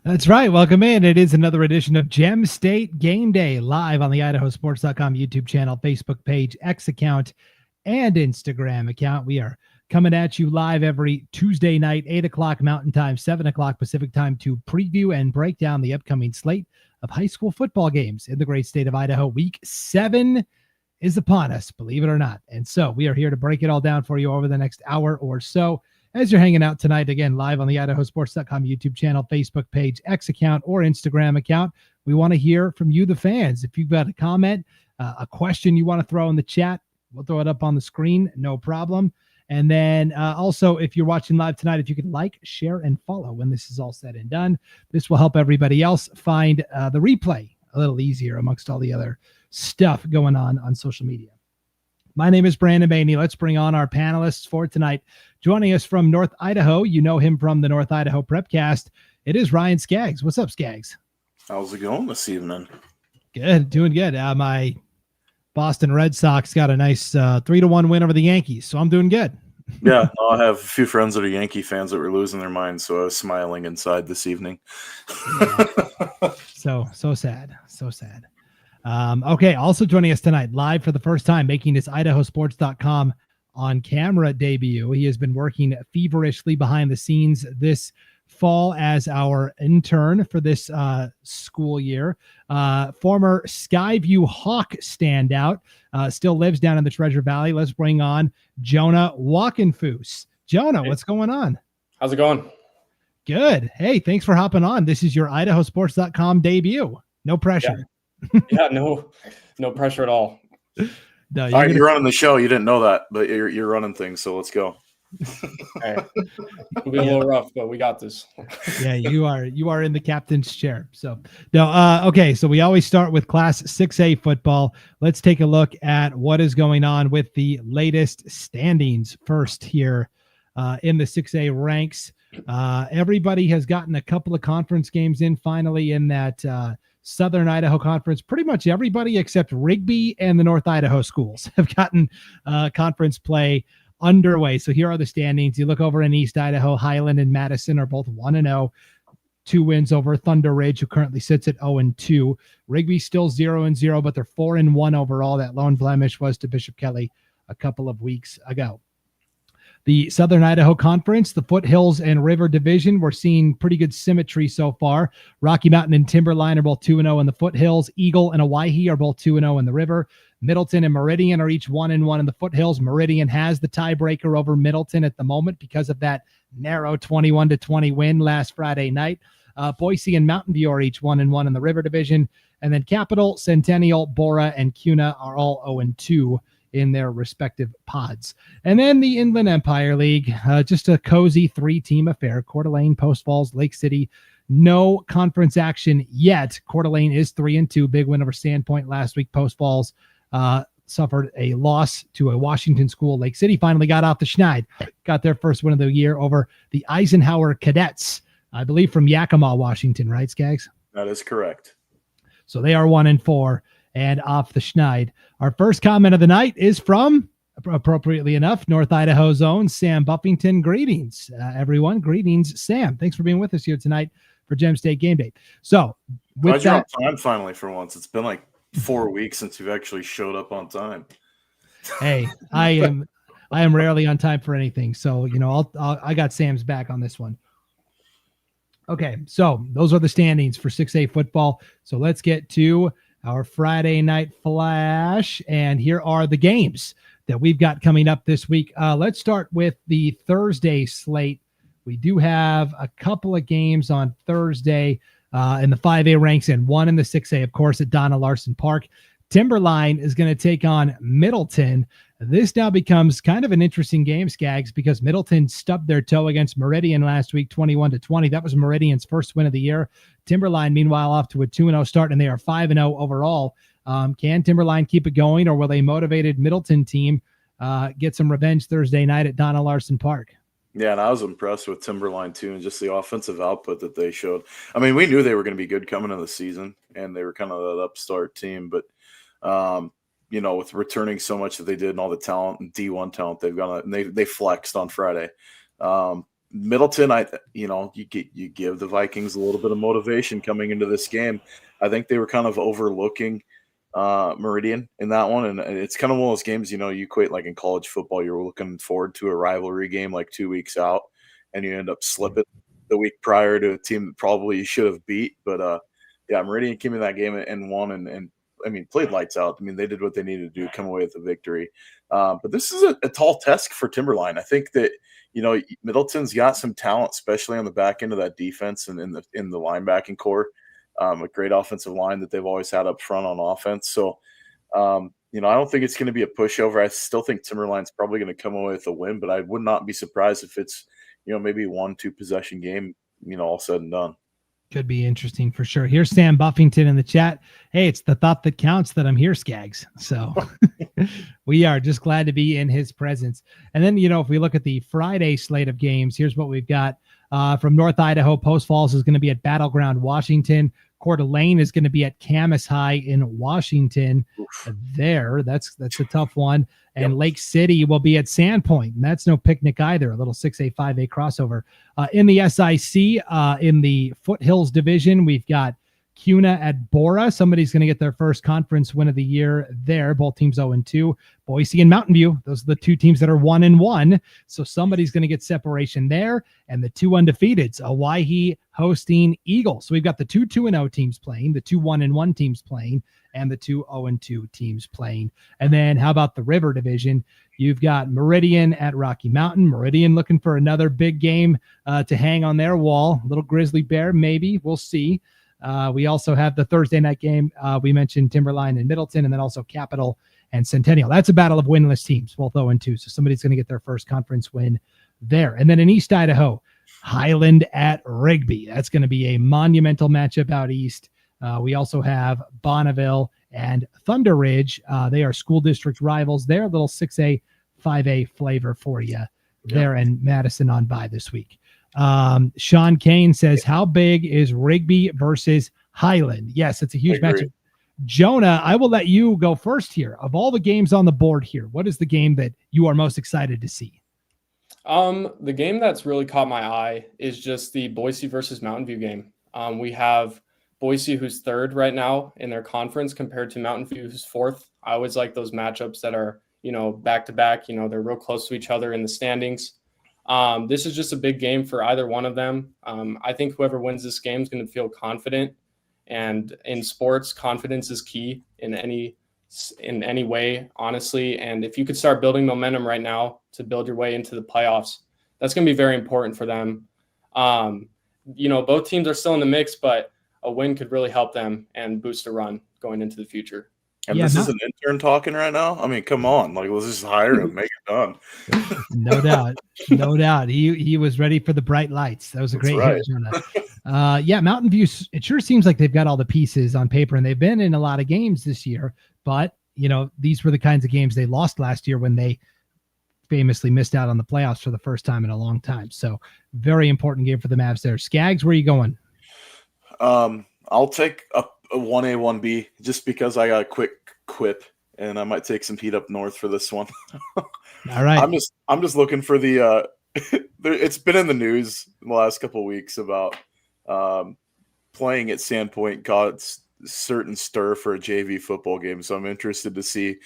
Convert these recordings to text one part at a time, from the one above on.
That's right. Welcome in. It is another edition of Gem State Game Day live on the IdahoSports.com YouTube channel, Facebook page, X account, and Instagram account. We are coming at you live every Tuesday night, 8 o'clock Mountain Time, 7 o'clock Pacific Time to preview and break down the upcoming slate of high school football games in the great state of Idaho. Week 7 is upon us, believe it or not. And so we are here to break it all down for you over the next hour or so. As you're hanging out tonight, again, live on the IdahoSports.com YouTube channel, Facebook page, X account, or Instagram account, we want to hear from you, the fans. If you've got a comment, a question you want to throw in the chat, we'll throw it up on the screen, no problem. And then also, if you're watching live tonight, if you could like, share, and follow when this is all said and done, this will help everybody else find the replay a little easier amongst all the other stuff going on social media. My name is Brandon Baney. Let's bring on our panelists for tonight. Joining us from North Idaho, you know him from the North Idaho Prepcast. It is Ryan Scaggs. What's up, Scaggs? How's it going this evening? Good, doing good. My Boston Red Sox got a nice 3-1 win over the Yankees, so I'm doing good. Yeah, I have a few friends that are Yankee fans that were losing their minds, so I was smiling inside this evening. So sad. Okay, also joining us tonight, live for the first time, making his IdahoSports.com on-camera debut. He has been working feverishly behind the scenes this fall as our intern for this school year. Former Skyview Hawk standout, still lives down in the Treasure Valley. Let's bring on Jonah Wockenfuss. Jonah, What's going on? How's it going? Good. Hey, thanks for hopping on. This is your IdahoSports.com debut. No pressure. Yeah, no pressure at all. No, you're running the show. You didn't know that, but you're running things, so let's go. Hey, it'll be a little rough, but we got this. Yeah, you are in the captain's chair. So no, okay. So we always start with Class 6A football. Let's take a look at what is going on with the latest standings first here in the 6A ranks. Everybody has gotten a couple of conference games in finally in that Southern Idaho Conference. Pretty much everybody except Rigby and the North Idaho schools have gotten conference play underway. So here are the standings. You look over in East Idaho, Highland and Madison are both 1-0. 2 wins over Thunder Ridge, who currently sits at 0-2. Rigby still 0-0, but they're 4-1 overall. That lone blemish was to Bishop Kelly a couple of weeks ago. The Southern Idaho Conference, the Foothills and River Division, we're seeing pretty good symmetry so far. Rocky Mountain and Timberline are both 2-0 in the Foothills. Eagle and Owyhee are both 2-0 in the River. Middleton and Meridian are each 1-1 in the Foothills. Meridian has the tiebreaker over Middleton at the moment because of that narrow 21-20 win last Friday night. Boise and Mountain View are each 1-1 in the River Division. And then Capital, Centennial, Bora, and Cuna are all 0-2 in their respective pods. And then the Inland Empire League, just a cozy 3-team affair. Coeur d'Alene, Post Falls, Lake City. No conference action yet. Coeur d'Alene is 3-2. Big win over Sandpoint last week. Post Falls suffered a loss to a Washington school. Lake City finally got off the schneid. Got their first win of the year over the Eisenhower Cadets, I believe from Yakima, Washington, right, Scaggs? That is correct. So they are 1-4 and off the schneid. Our first comment of the night is from, appropriately enough, North Idaho's own Sam Buffington. Greetings, everyone. Greetings, Sam. Thanks for being with us here tonight for Gem State Game Day. So, with that, on time finally for once. It's been like 4 weeks since you've actually showed up on time. Hey, I am rarely on time for anything. So, I got Sam's back on this one. Okay, so those are the standings for 6A football. So let's get to our Friday night flash. And here are the games that we've got coming up this week. Let's start with the Thursday slate. We do have a couple of games on Thursday in the 5A ranks and one in the 6A, of course, at Donna Larson Park. Timberline is going to take on Middleton. This now becomes kind of an interesting game, Scaggs, because Middleton stubbed their toe against Meridian last week, 21-20. That was Meridian's first win of the year. Timberline, meanwhile, off to a 2-0 start, and they are 5-0 overall. Can Timberline keep it going, or will a motivated Middleton team get some revenge Thursday night at Donna Larson Park? Yeah, and I was impressed with Timberline, too, and just the offensive output that they showed. I mean, we knew they were going to be good coming into the season, and they were kind of that upstart team, but with returning so much that they did and all the talent and D1 talent they've got, and they flexed on Friday. Middleton, you give the Vikings a little bit of motivation coming into this game. I think they were kind of overlooking Meridian in that one, and it's kind of one of those games, you equate like in college football, you're looking forward to a rivalry game like 2 weeks out, and you end up slipping the week prior to a team that probably you should have beat. But Meridian came in that game and won, and I mean, played lights out. I mean, they did what they needed to do, come away with a victory. But this is a tall task for Timberline. I think that, Middleton's got some talent, especially on the back end of that defense and in the linebacking core. A great offensive line that they've always had up front on offense. So, I don't think it's going to be a pushover. I still think Timberline's probably going to come away with a win, but I would not be surprised if it's, maybe 1-2 possession game, all said and done. Could be interesting for sure. Here's Sam Buffington in the chat. Hey, it's the thought that counts that I'm here, Scaggs. So we are just glad to be in his presence. And then, if we look at the Friday slate of games, here's what we've got. From North Idaho, Post Falls is going to be at Battleground, Washington. Coeur d'Alene is going to be at Camas High in Washington. There, that's a tough one. And Lake City will be at Sandpoint, and that's no picnic either. A little 6A, 5A crossover. In the SIC, in the Foothills division, we've got Cuna at Bora. Somebody's going to get their first conference win of the year there. Both teams 0-2. Boise and Mountain View, those are the two teams that are 1-1. So somebody's going to get separation there. And the two undefeateds, Owyhee hosting Eagles. So we've got the two 2-0 teams playing, the two 1-1 teams playing, and the two 0-2 teams playing. And then how about the River division? You've got Meridian at Rocky Mountain. Meridian looking for another big game to hang on their wall. A little Grizzly Bear, maybe. We'll see. We also have the Thursday night game. We mentioned Timberline and Middleton, and then also Capital and Centennial. That's a battle of winless teams, both 0-2. So somebody's going to get their first conference win there. And then in East Idaho, Highland at Rigby. That's going to be a monumental matchup out east. We also have Bonneville and Thunder Ridge. They are school district rivals. They're a little 6A, 5A flavor for you there in Madison on bye this week. Sean Kane says, how big is Rigby versus Highland? Yes, it's a huge matchup. Jonah, I will let you go first here. Of all the games on the board here, what is the game that you are most excited to see? The game that's really caught my eye is just the Boise versus Mountain View game. We have Boise, who's third right now in their conference, compared to Mountain View, who's fourth. I always like those matchups that are, back to back. They're real close to each other in the standings. This is just a big game for either one of them. I think whoever wins this game is going to feel confident. And in sports, confidence is key in any way, honestly. And if you could start building momentum right now to build your way into the playoffs, that's going to be very important for them. Both teams are still in the mix, but a win could really help them and boost a run going into the future. And this is an intern talking right now? I mean, come on. Let's just hire him, make it done. No doubt. No doubt. He was ready for the bright lights. That was a great hit, Jonah. Mountain View, it sure seems like they've got all the pieces on paper, and they've been in a lot of games this year. But, these were the kinds of games they lost last year when they famously missed out on the playoffs for the first time in a long time. So very important game for the Mavs there. Scaggs, where are you going? I'll take a 1A, 1B just because I got a quick quip, and I might take some heat up north for this one. All right. I'm just looking for the it's been in the news in the last couple of weeks about playing at Sandpoint caused certain stir for a JV football game. So I'm interested to see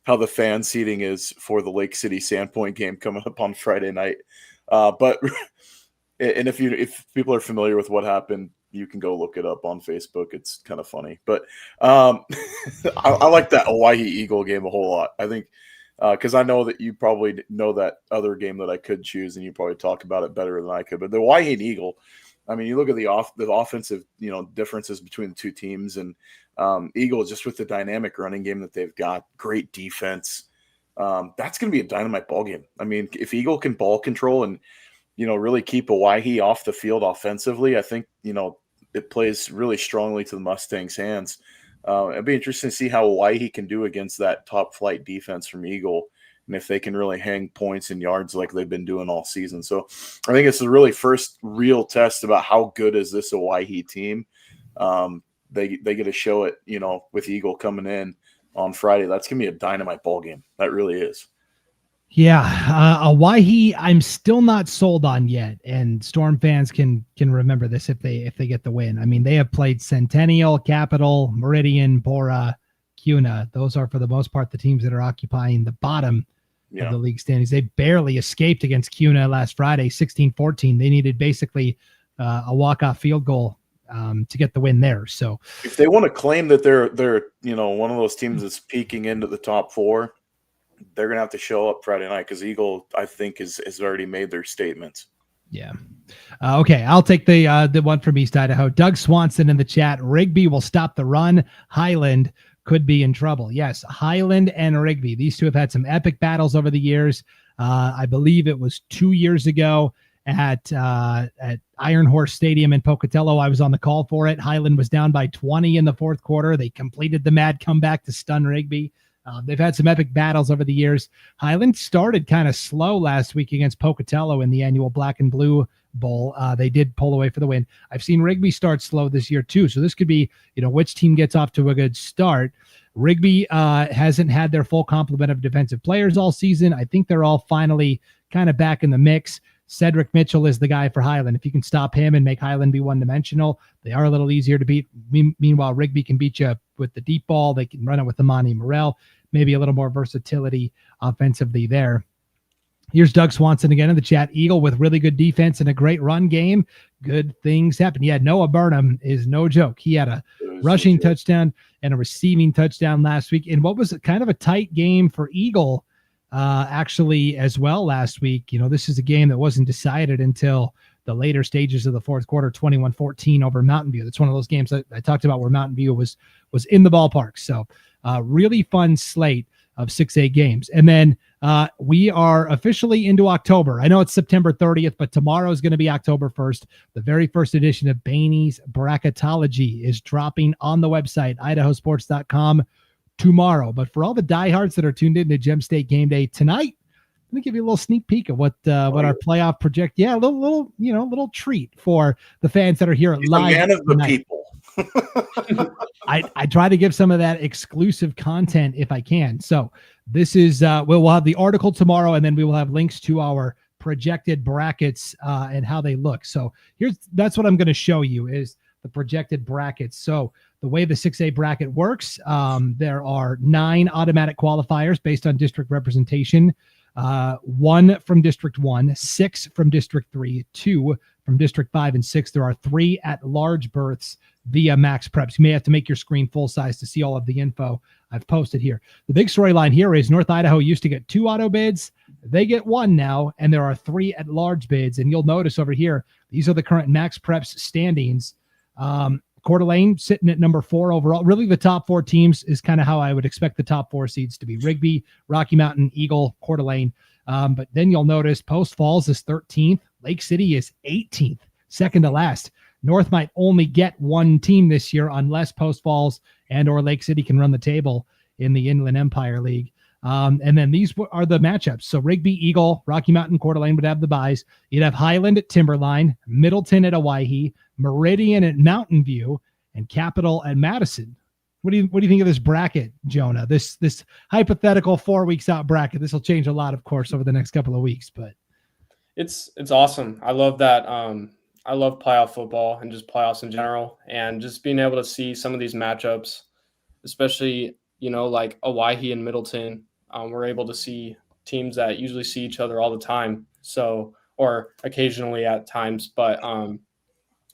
how the fan seating is for the Lake City Sandpoint game coming up on Friday night. But if people are familiar with what happened, you can go look it up on Facebook. It's kind of funny, but I like that Owyhee Eagle game a whole lot. I think because I know that you probably know that other game that I could choose, and you probably talk about it better than I could. But the Owyhee Eagle, I mean, you look at the offensive differences between the two teams, and Eagle just with the dynamic running game that they've got, great defense. That's going to be a dynamite ball game. I mean, if Eagle can ball control and really keep Owyhee off the field offensively, I think, it plays really strongly to the Mustangs' hands. It'd be interesting to see how Owyhee can do against that top flight defense from Eagle, and if they can really hang points and yards like they've been doing all season. So I think it's the really first real test about how good is this Owyhee team. They get to show it, with Eagle coming in on Friday. That's going to be a dynamite ball game. That really is. Yeah, Owyhee, I'm still not sold on yet, and Storm fans can remember this if they get the win. I mean, they have played Centennial, Capital, Meridian, Bora, Cuna. Those are for the most part the teams that are occupying the bottom of the league standings. They barely escaped against Cuna last Friday, 16-14. They needed basically a walk-off field goal to get the win there. So if they want to claim that they're one of those teams that's peeking into the top four, they're gonna have to show up Friday night, because Eagle, I think, has already made their statements. Yeah. Okay, I'll take the one from East Idaho. Doug Swanson in the chat. Rigby will stop the run. Highland could be in trouble. Yes, Highland and Rigby. These two have had some epic battles over the years. I believe it was 2 years ago at Iron Horse Stadium in Pocatello. I was on the call for it. Highland was down by 20 in the fourth quarter. They completed the mad comeback to stun Rigby. They've had some epic battles over the years. Highland started kind of slow last week against Pocatello in the annual Black and Blue Bowl. They did pull away for the win. I've seen Rigby start slow this year too. So this could be, which team gets off to a good start. Rigby hasn't had their full complement of defensive players all season. I think they're all finally kind of back in the mix. Cedric Mitchell is the guy for Highland. If you can stop him and make Highland be one-dimensional, they are a little easier to beat. Meanwhile, Rigby can beat you with the deep ball. They can run it with Amani Morel. Maybe a little more versatility offensively there. Here's Doug Swanson again in the chat. Eagle with really good defense and a great run game. Good things happen. Yeah, Noah Burnham is no joke. He had a rushing touchdown and a receiving touchdown last week in what was kind of a tight game for Eagle actually as well last week. This is a game that wasn't decided until the later stages of the fourth quarter, 21-14 over Mountain View. That's one of those games that I talked about where Mountain View was in the ballpark. So really fun slate of 6A games. And then we are officially into October. I know it's September 30th, but tomorrow is going to be October 1st. The very first edition of Baney's Bracketology is dropping on the website, IdahoSports.com tomorrow. But for all the diehards that are tuned in to Gem State Game Day tonight, let me give you a little sneak peek of what our playoff project. Yeah, a little treat for the fans that are here live. The man of the people. I try to give some of that exclusive content if I can. So this is we'll have the article tomorrow, and then we will have links to our projected brackets and how they look. So that's what I'm going to show you is the projected brackets. So the way the 6A bracket works, there are 9 automatic qualifiers based on district representation. 1 from District 1, 6 from District 3, 2 from District 5 and 6. There are 3 at-large berths via Max Preps. You may have to make your screen full size to see all of the info I've posted here. The big storyline here is North Idaho used to get 2 auto bids. They get 1 now, and there are 3 at-large bids. And you'll notice over here, these are the current Max Preps standings. Coeur d'Alene sitting at number 4 overall. Really, the top 4 teams is kind of how I would expect the top 4 seeds to be. Rigby, Rocky Mountain, Eagle, Coeur d'Alene. But then you'll notice Post Falls is 13th. Lake City is 18th, second to last. North might only get 1 team this year unless Post Falls and or Lake City can run the table in the Inland Empire League. And then these are the matchups. So Rigby, Eagle, Rocky Mountain, Coeur d'Alene would have the buys. You'd have Highland at Timberline, Middleton at Owyhee, Meridian at Mountain View, and Capital at Madison. What do you think of this bracket, Jonah? This hypothetical 4 weeks out bracket. This will change a lot, of course, over the next couple of weeks. But it's awesome. I love that. I love playoff football and just playoffs in general, and just being able to see some of these matchups, especially like Owyhee and Middleton. We're able to see teams that usually see each other all the time, or occasionally at times. But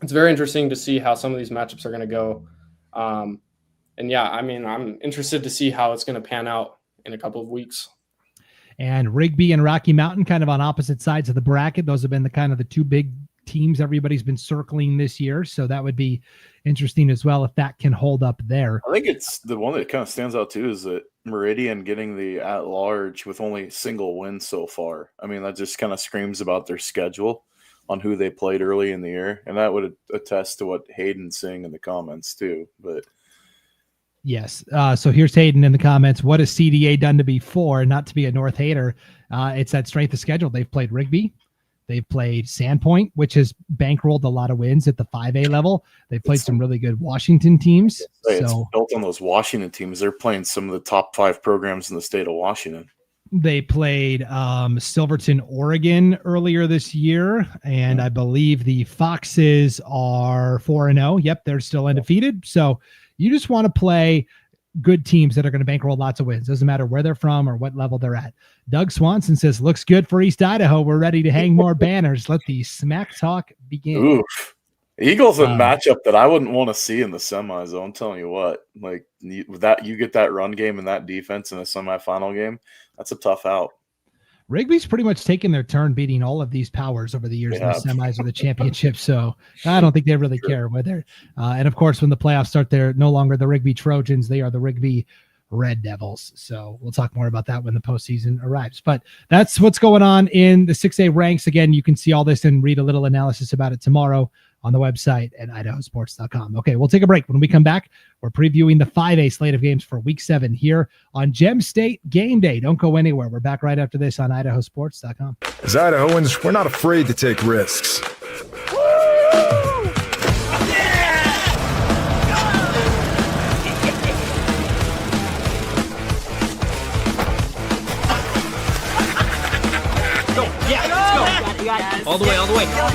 it's very interesting to see how some of these matchups are going to go. And yeah, I mean, I'm interested to see how it's going to pan out in a couple of weeks. And Rigby and Rocky Mountain kind of on opposite sides of the bracket. Those have been the 2 big teams everybody's been circling this year. So that would be interesting as well if that can hold up there. I think it's the one that kind of stands out too is that Meridian getting the at-large with only a single win so far. I mean, that just kind of screams about their schedule on who they played early in the year. And that would attest to what Hayden's saying in the comments too. But yes. So here's Hayden in the comments. What has CDA done to be 4, not to be a North hater? It's that strength of schedule. They've played Rigby. They've played Sandpoint, which has bankrolled a lot of wins at the 5A level. They've played some really good Washington teams. It's built on those Washington teams. They're playing some of the top 5 programs in the state of Washington. They played Silverton, Oregon earlier this year, and I believe the Foxes are 4-0. Yep, they're still undefeated. So you just want to play good teams that are going to bankroll lots of wins. Doesn't matter where they're from or what level they're at. Doug Swanson says, looks good for East Idaho. We're ready to hang more banners. Let the smack talk begin. Oof. Eagles a matchup that I wouldn't want to see in the semis, though. I'm telling you what, like you get that run game and that defense in a semifinal game, that's a tough out. Rigby's pretty much taken their turn beating all of these powers over the years in the semis or the championship. So I don't think they really care whether. And of course, when the playoffs start, they're no longer the Rigby Trojans. They are the Rigby Red Devils. So we'll talk more about that when the postseason arrives. But that's what's going on in the 6A ranks. Again, you can see all this and read a little analysis about it tomorrow on the website at IdahoSports.com. Okay, we'll take a break. When we come back, we're previewing the 5A slate of games for Week 7 here on Gem State Game Day. Don't go anywhere. We're back right after this on IdahoSports.com. As Idahoans, we're not afraid to take risks. All the way. Go. All the way down.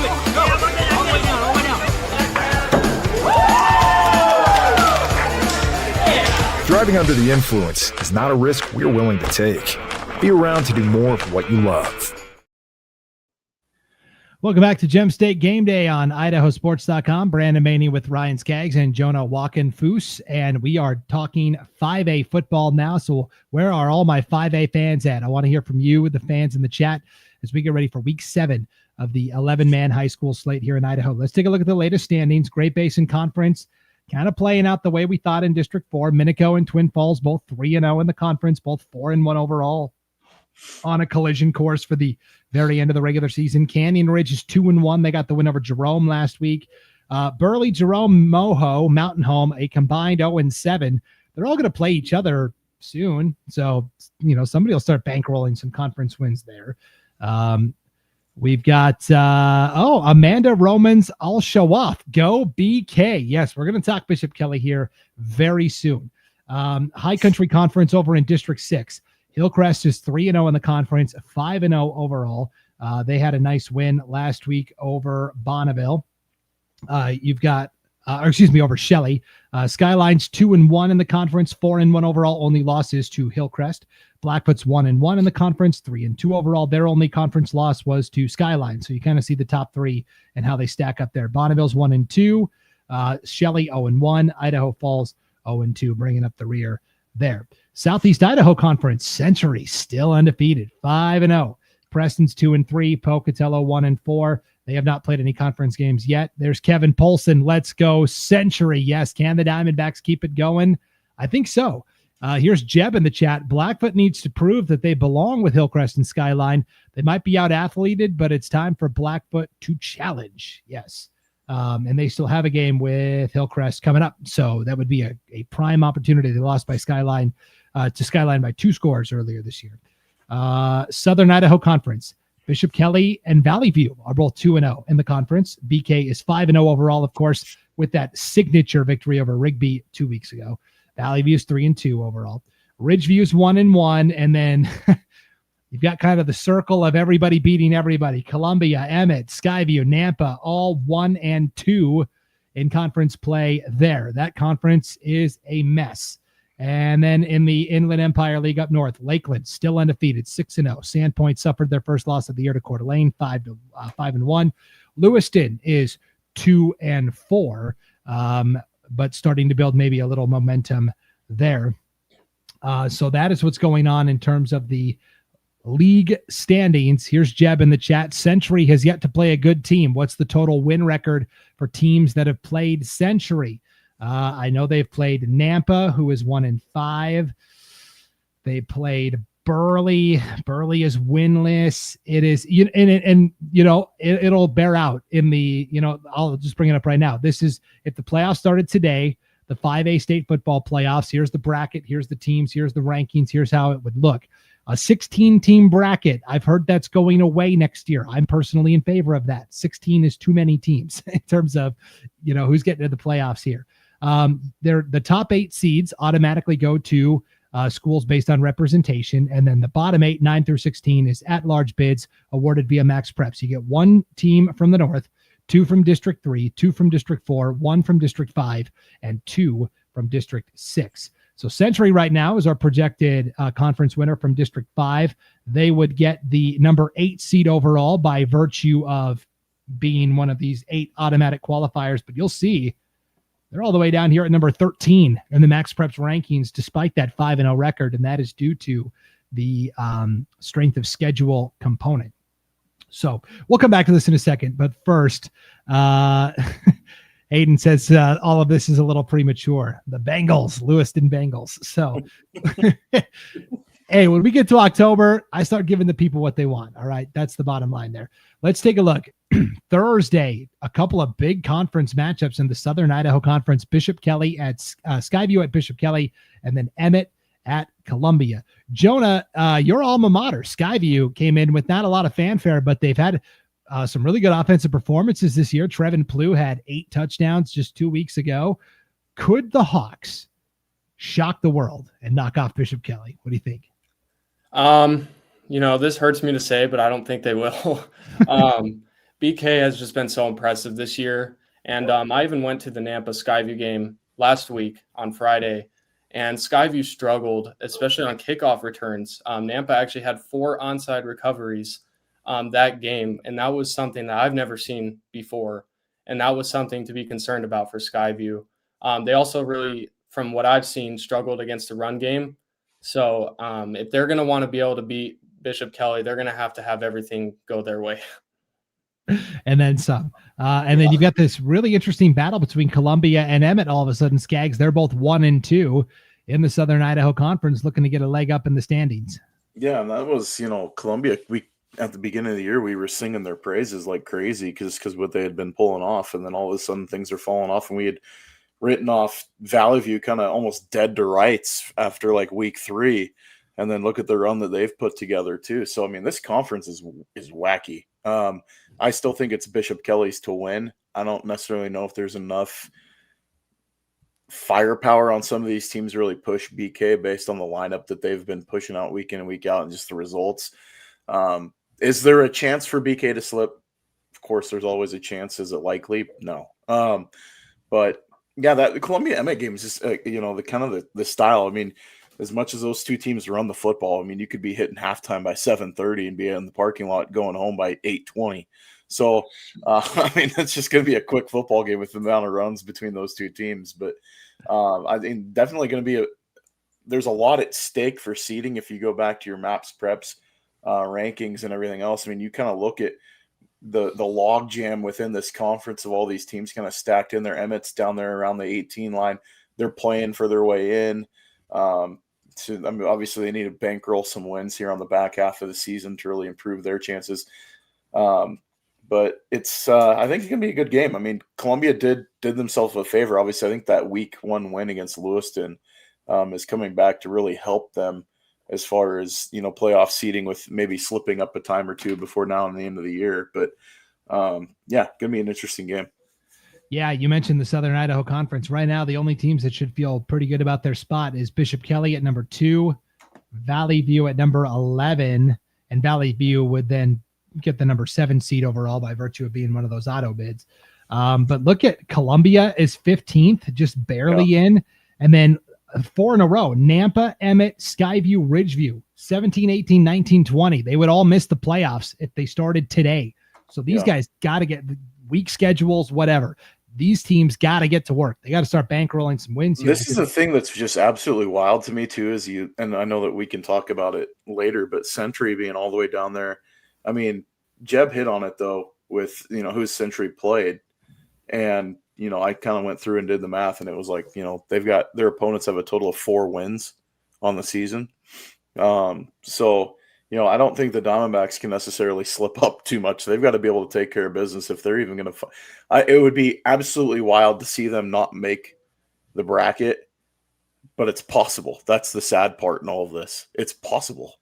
Driving under the influence is not a risk we're willing to take. Be around to do more of what you love. Welcome back to Gem State Game Day on IdahoSports.com. Brandon Baney with Ryan Scaggs and Jonah Wockenfuss, and we are talking 5A football now. So where are all my 5A fans at? I want to hear from you, the fans in the chat, as we get ready for Week 7 of the 11-man high school slate here in Idaho. Let's take a look at the latest standings. Great Basin Conference kind of playing out the way we thought in District 4. Minico and Twin Falls both 3-0 in the conference, both 4-1 overall on a collision course for the very end of the regular season. Canyon Ridge is 2-1. They got the win over Jerome last week. Burley, Jerome, Moho, Mountain Home, a combined 0-7. They're all going to play each other soon. So, somebody will start bankrolling some conference wins there. We've got, Amanda Romans, I'll show off. Go BK. Yes, we're going to talk Bishop Kelly here very soon. High Country Conference over in District 6. Hillcrest is 3-0 in the conference, 5-0 overall. They had a nice win last week over Bonneville. You've got, over Shelley. Skyline's 2-1 in the conference, 4-1 overall. Only losses to Hillcrest. Blackfoot's 1-1 in the conference, 3-2 overall. Their only conference loss was to Skyline. So you kind of see the top three and how they stack up there. Bonneville's 1-2. Shelley 0-1. Idaho Falls 0-2, bringing up the rear there. Southeast Idaho Conference, Century still undefeated, 5-0. Preston's 2-3. Pocatello 1-4. They have not played any conference games yet. There's Kevin Polson. Let's go Century. Yes. Can the Diamondbacks keep it going? I think so. Here's Jeb in the chat. Blackfoot needs to prove that they belong with Hillcrest and Skyline. They might be out-athleted, but it's time for Blackfoot to challenge. Yes. And they still have a game with Hillcrest coming up. So that would be a prime opportunity. They lost by Skyline to Skyline by 2 scores earlier this year. Southern Idaho Conference. Bishop Kelly and Valley View are both 2-0 in the conference. BK is 5-0 overall, of course, with that signature victory over Rigby 2 weeks ago. Valley View is 3-2 overall. Ridgeview is 1-1, and then you've got kind of the circle of everybody beating everybody. Columbia, Emmett, Skyview, Nampa, all 1-2 in conference play there. That conference is a mess. And then in the Inland Empire League up north, Lakeland still undefeated, 6-0. Sandpoint suffered their first loss of the year to Coeur d'Alene, 5-1. Lewiston is 2-4, but starting to build maybe a little momentum there. So that is what's going on in terms of the league standings. Here's Jeb in the chat. Century has yet to play a good team. What's the total win record for teams that have played Century? I know they've played Nampa, who is 1-5. They played Burley. Burley is winless. It is, it'll bear out in the, I'll just bring it up right now. This is, if the playoffs started today, the 5A state football playoffs, here's the bracket, here's the teams, here's the rankings, here's how it would look. A 16-team bracket. I've heard that's going away next year. I'm personally in favor of that. 16 is too many teams in terms of, who's getting to the playoffs here. The top 8 seeds automatically go to schools based on representation. And then the bottom 8, 9 through 16 is at-large bids awarded via Max Preps. You get 1 team from the North, 2 from District 3, 2 from District 4, 1 from District 5, and 2 from District 6. So Century right now is our projected conference winner from District 5. They would get the number 8 seed overall by virtue of being one of these 8 automatic qualifiers. But you'll see they're all the way down here at number 13 in the Max Preps rankings, despite that 5-0 record. And that is due to the strength of schedule component. So we'll come back to this in a second. But first, Hayden says all of this is a little premature. The Bengals, Lewiston Bengals. So, hey, when we get to October, I start giving the people what they want. All right. That's the bottom line there. Let's take a look. Thursday, a couple of big conference matchups in the Southern Idaho Conference. Bishop Kelly at Skyview at Bishop Kelly, and then Emmett at Columbia. Jonah, your alma mater, Skyview, came in with not a lot of fanfare, but they've had some really good offensive performances this year. Trevin Plouffe had 8 touchdowns just 2 weeks ago. Could the Hawks shock the world and knock off Bishop Kelly? What do you think? This hurts me to say, but I don't think they will. BK has just been so impressive this year. And I even went to the Nampa Skyview game last week on Friday, and Skyview struggled, especially on kickoff returns. Nampa actually had 4 onside recoveries that game, and that was something that I've never seen before, and that was something to be concerned about for Skyview. They also really, from what I've seen, struggled against the run game. So if they're going to want to be able to beat Bishop Kelly, they're going to have everything go their way. And then some. And then you've got this really interesting battle between Columbia and Emmett. All of a sudden, Scaggs, they're both 1-2 in the Southern Idaho Conference, looking to get a leg up in the standings. Yeah, and that was, Columbia, at the beginning of the year, we were singing their praises like crazy because what they had been pulling off, and then all of a sudden things are falling off, and we had written off Valley View kind of almost dead to rights after like week 3, and then look at the run that they've put together too. So I mean, this conference is wacky. I still think it's Bishop Kelly's to win. I don't necessarily know if there's enough firepower on some of these teams to really push BK based on the lineup that they've been pushing out week in and week out and just the results. Is there a chance for BK to slip? Of course, there's always a chance. Is it likely? No. But yeah, that Columbia Emmett game is just, the kind of the style. I mean, as much as those two teams run the football, I mean, you could be hitting halftime by 7:30 and be in the parking lot going home by 8:20. So, I mean, it's just going to be a quick football game with the amount of runs between those two teams. But I think definitely going to be there's a lot at stake for seeding if you go back to your Maps Preps rankings and everything else. I mean, you kind of look at the log jam within this conference of all these teams kind of stacked in there. Emmett's down there around the 18 line. They're playing for their way in. Obviously they need to bankroll some wins here on the back half of the season to really improve their chances. But it's I think it's gonna be a good game. I mean, Columbia did themselves a favor. Obviously, I think that week 1 win against Lewiston is coming back to really help them as far as playoff seeding, with maybe slipping up a time or two before now and the end of the year. But gonna be an interesting game. Yeah, you mentioned the Southern Idaho Conference. Right now, the only teams that should feel pretty good about their spot is Bishop Kelly at number 2, Valley View at number 11, and Valley View would then get the number 7 seed overall by virtue of being one of those auto bids. But look at Columbia is 15th, just barely in. And then 4 in a row, Nampa, Emmett, Skyview, Ridgeview, 17, 18, 19, 20. They would all miss the playoffs if they started today. So these guys got to get weak schedules, whatever. These teams got to get to work. They got to start bankrolling some wins here. This is the thing that's just absolutely wild to me too, and I know that we can talk about it later, but Century being all the way down there. I mean, Jeb hit on it though with, who's Century played. And, I kind of went through and did the math, and it was like, they've got their opponents have a total of 4 wins on the season. So, I don't think the Diamondbacks can necessarily slip up too much. They've got to be able to take care of business if they're even going to it would be absolutely wild to see them not make the bracket, but it's possible. That's the sad part in all of this. It's possible.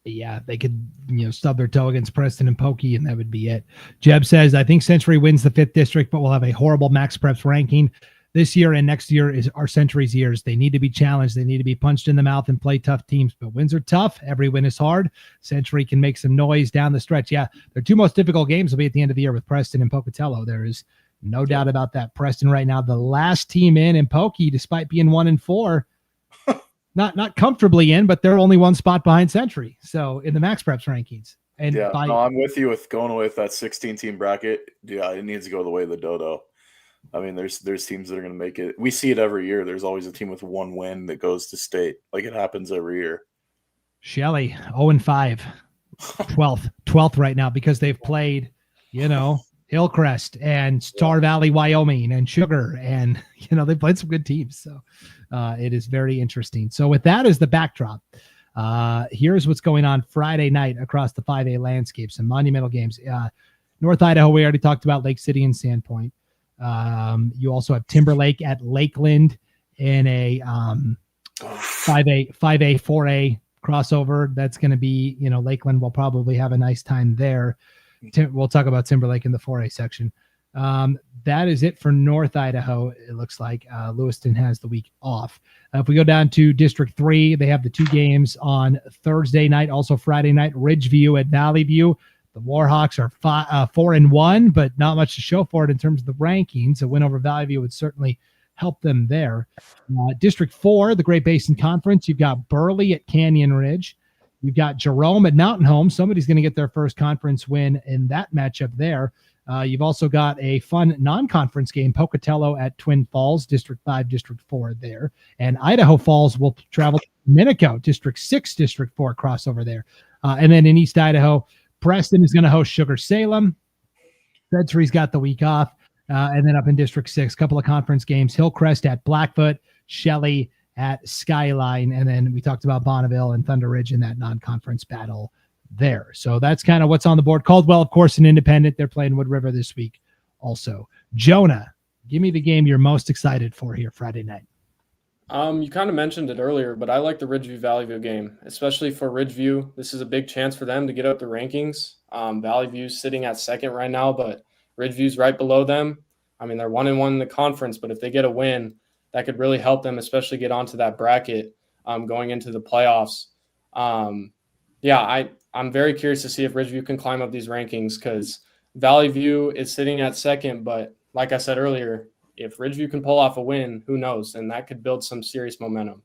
Yeah, they could, stub their toe against Preston and Pokey, and that would be it. Jeb says, I think Century wins the 5th district, but we'll have a horrible Max Preps ranking. this year and next year are Century's years. They need to be challenged. They need to be punched in the mouth and play tough teams. But wins are tough. Every win is hard. Century can make some noise down the stretch. Yeah, their two most difficult games will be at the end of the year with Preston and Pocatello. There is no doubt about that. Preston right now, the last team in Pokey, despite being 1-4, not comfortably in, but they're only one spot behind Century. So in the Max Preps rankings. And I'm with you with going with that 16-team bracket. Yeah, it needs to go the way of the dodo. I mean, there's teams that are going to make it. We see it every year. There's always a team with one win that goes to state. Like it happens every year. Shelley, 0-5, 12th right now because they've played, Hillcrest and Star Valley, Wyoming, and Sugar, and they played some good teams. So it is very interesting. So with that as the backdrop, here's what's going on Friday night across the 5A landscape. Some monumental games. North Idaho, we already talked about Lake City and Sandpoint. You also have Timberlake at Lakeland in a 5A, 4A crossover. That's going to be, Lakeland will probably have a nice time there. We'll talk about Timberlake in the 4A section. That is it for North Idaho. It looks like Lewiston has the week off. If we go down to District 3, they have the two games on Thursday night, also Friday night, Ridgeview at Valley View. The Warhawks are 4-1, but not much to show for it in terms of the rankings. A win over Valley View would certainly help them there. District 4, the Great Basin Conference, you've got Burley at Canyon Ridge. You've got Jerome at Mountain Home. Somebody's going to get their first conference win in that matchup there. You've also got a fun non-conference game, Pocatello at Twin Falls, District 5, District 4 there. And Idaho Falls will travel to Minico, District 6, District 4 crossover there. And then in East Idaho, Preston is going to host Sugar Salem. Century's got the week off. And then up in District 6, a couple of conference games, Hillcrest at Blackfoot, Shelley at Skyline. And then we talked about Bonneville and Thunder Ridge in that non-conference battle there. So that's kind of what's on the board. Caldwell, of course, an independent. They're playing Wood River this week also. Jonah, give me the game you're most excited for here Friday night. You kind of mentioned it earlier, but I like the Ridgeview Valley View game, especially for Ridgeview. This is a big chance for them to get up the rankings. Valley View's sitting at second right now, but Ridgeview's right below them. I mean, they're 1-1 in the conference, but if they get a win, that could really help them, especially get onto that bracket going into the playoffs. I'm very curious to see if Ridgeview can climb up these rankings because Valley View is sitting at second, but like I said earlier, if Ridgeview can pull off a win, who knows? And that could build some serious momentum.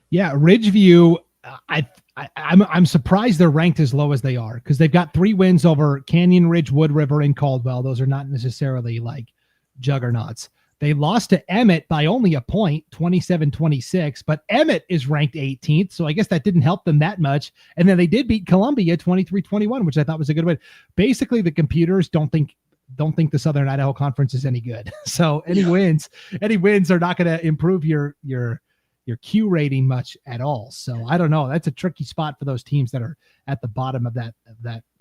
Yeah, Ridgeview, I'm surprised they're ranked as low as they are because they've got 3 wins over Canyon Ridge, Wood River, and Caldwell. Those are not necessarily like juggernauts. They lost to Emmett by only a point, 27-26, but Emmett is ranked 18th, so I guess that didn't help them that much. And then they did beat Columbia 23-21, which I thought was a good win. Basically, the computers don't think the Southern Idaho Conference is any good. So any wins are not going to improve your Q rating much at all. So I don't know. That's a tricky spot for those teams that are at the bottom of that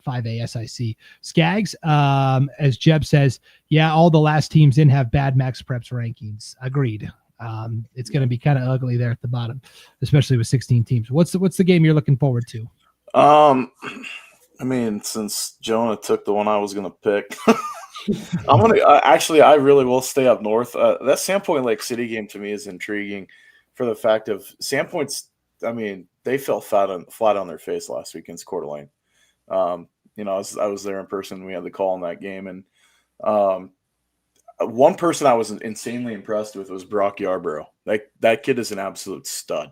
5A SIC. Scaggs, as Jeb says, yeah, all the last teams in have bad Max Preps rankings. Agreed. It's going to be kind of ugly there at the bottom, especially with 16 teams. What's the game you're looking forward to? I mean, since Jonah took the one I was going to pick, I really will stay up north. That Sandpoint Lake City game to me is intriguing for the fact of Sandpoint's. I mean, they fell flat on their face last week against Coeur d'Alene. I was there in person. We had the call in that game, and one person I was insanely impressed with was Brock Yarborough. That kid is an absolute stud,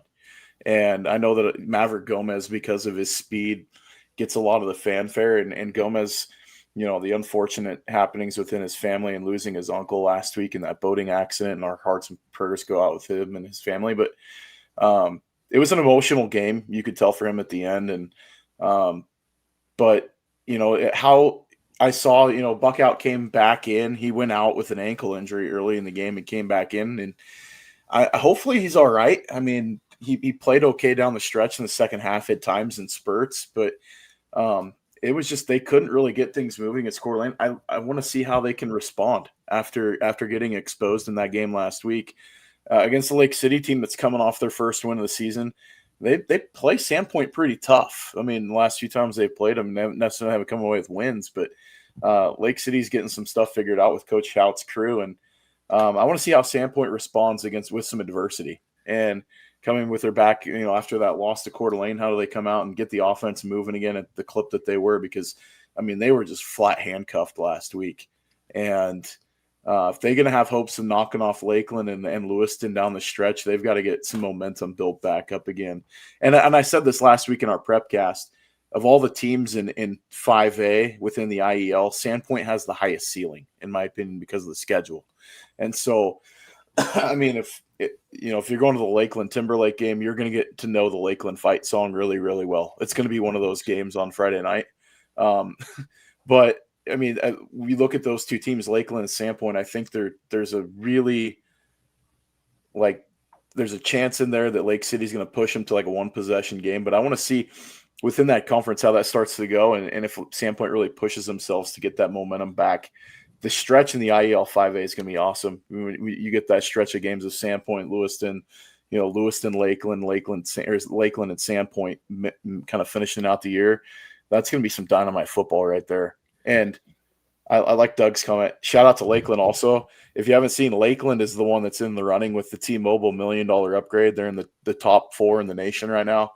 and I know that Maverick Gomez, because of his speed, gets a lot of the fanfare, and Gomez, the unfortunate happenings within his family and losing his uncle last week in that boating accident, and our hearts and prayers go out with him and his family. But it was an emotional game. You could tell for him at the end. And, but how I saw, Buckout came back in, he went out with an ankle injury early in the game and came back in, and hopefully he's all right. I mean, he played okay down the stretch in the second half at times in spurts, but, it was just they couldn't really get things moving at Coeur d'Alene. I want to see how they can respond after getting exposed in that game last week against the Lake City team that's coming off their first win of the season. They play Sandpoint pretty tough. I mean, the last few times they've played them, they haven't necessarily come away with wins, but Lake City's getting some stuff figured out with Coach Hout's crew, and I want to see how Sandpoint responds with some adversity and coming with their back, after that loss to Coeur d'Alene. How do they come out and get the offense moving again at the clip that they were? Because, they were just flat handcuffed last week. And if they're going to have hopes of knocking off Lakeland and Lewiston down the stretch, they've got to get some momentum built back up again. And I said this last week in our prepcast, of all the teams in 5A within the IEL, Sandpoint has the highest ceiling, in my opinion, because of the schedule. And so, if you're going to the Lakeland Timberlake game, you're going to get to know the Lakeland fight song really, really well. It's going to be one of those games on Friday night. But we look at those two teams, Lakeland and Sandpoint. I think there's a really there's a chance in there that Lake City's going to push them to like a one possession game. But I want to see within that conference how that starts to go, and if Sandpoint really pushes themselves to get that momentum back. The stretch in the IEL 5A is going to be awesome. You get that stretch of games of Sandpoint, Lewiston, Lewiston, Lakeland and Sandpoint kind of finishing out the year. That's going to be some dynamite football right there. And I like Doug's comment. Shout out to Lakeland also. If you haven't seen, Lakeland is the one that's in the running with the T-Mobile $1 million upgrade. They're in the top 4 in the nation right now.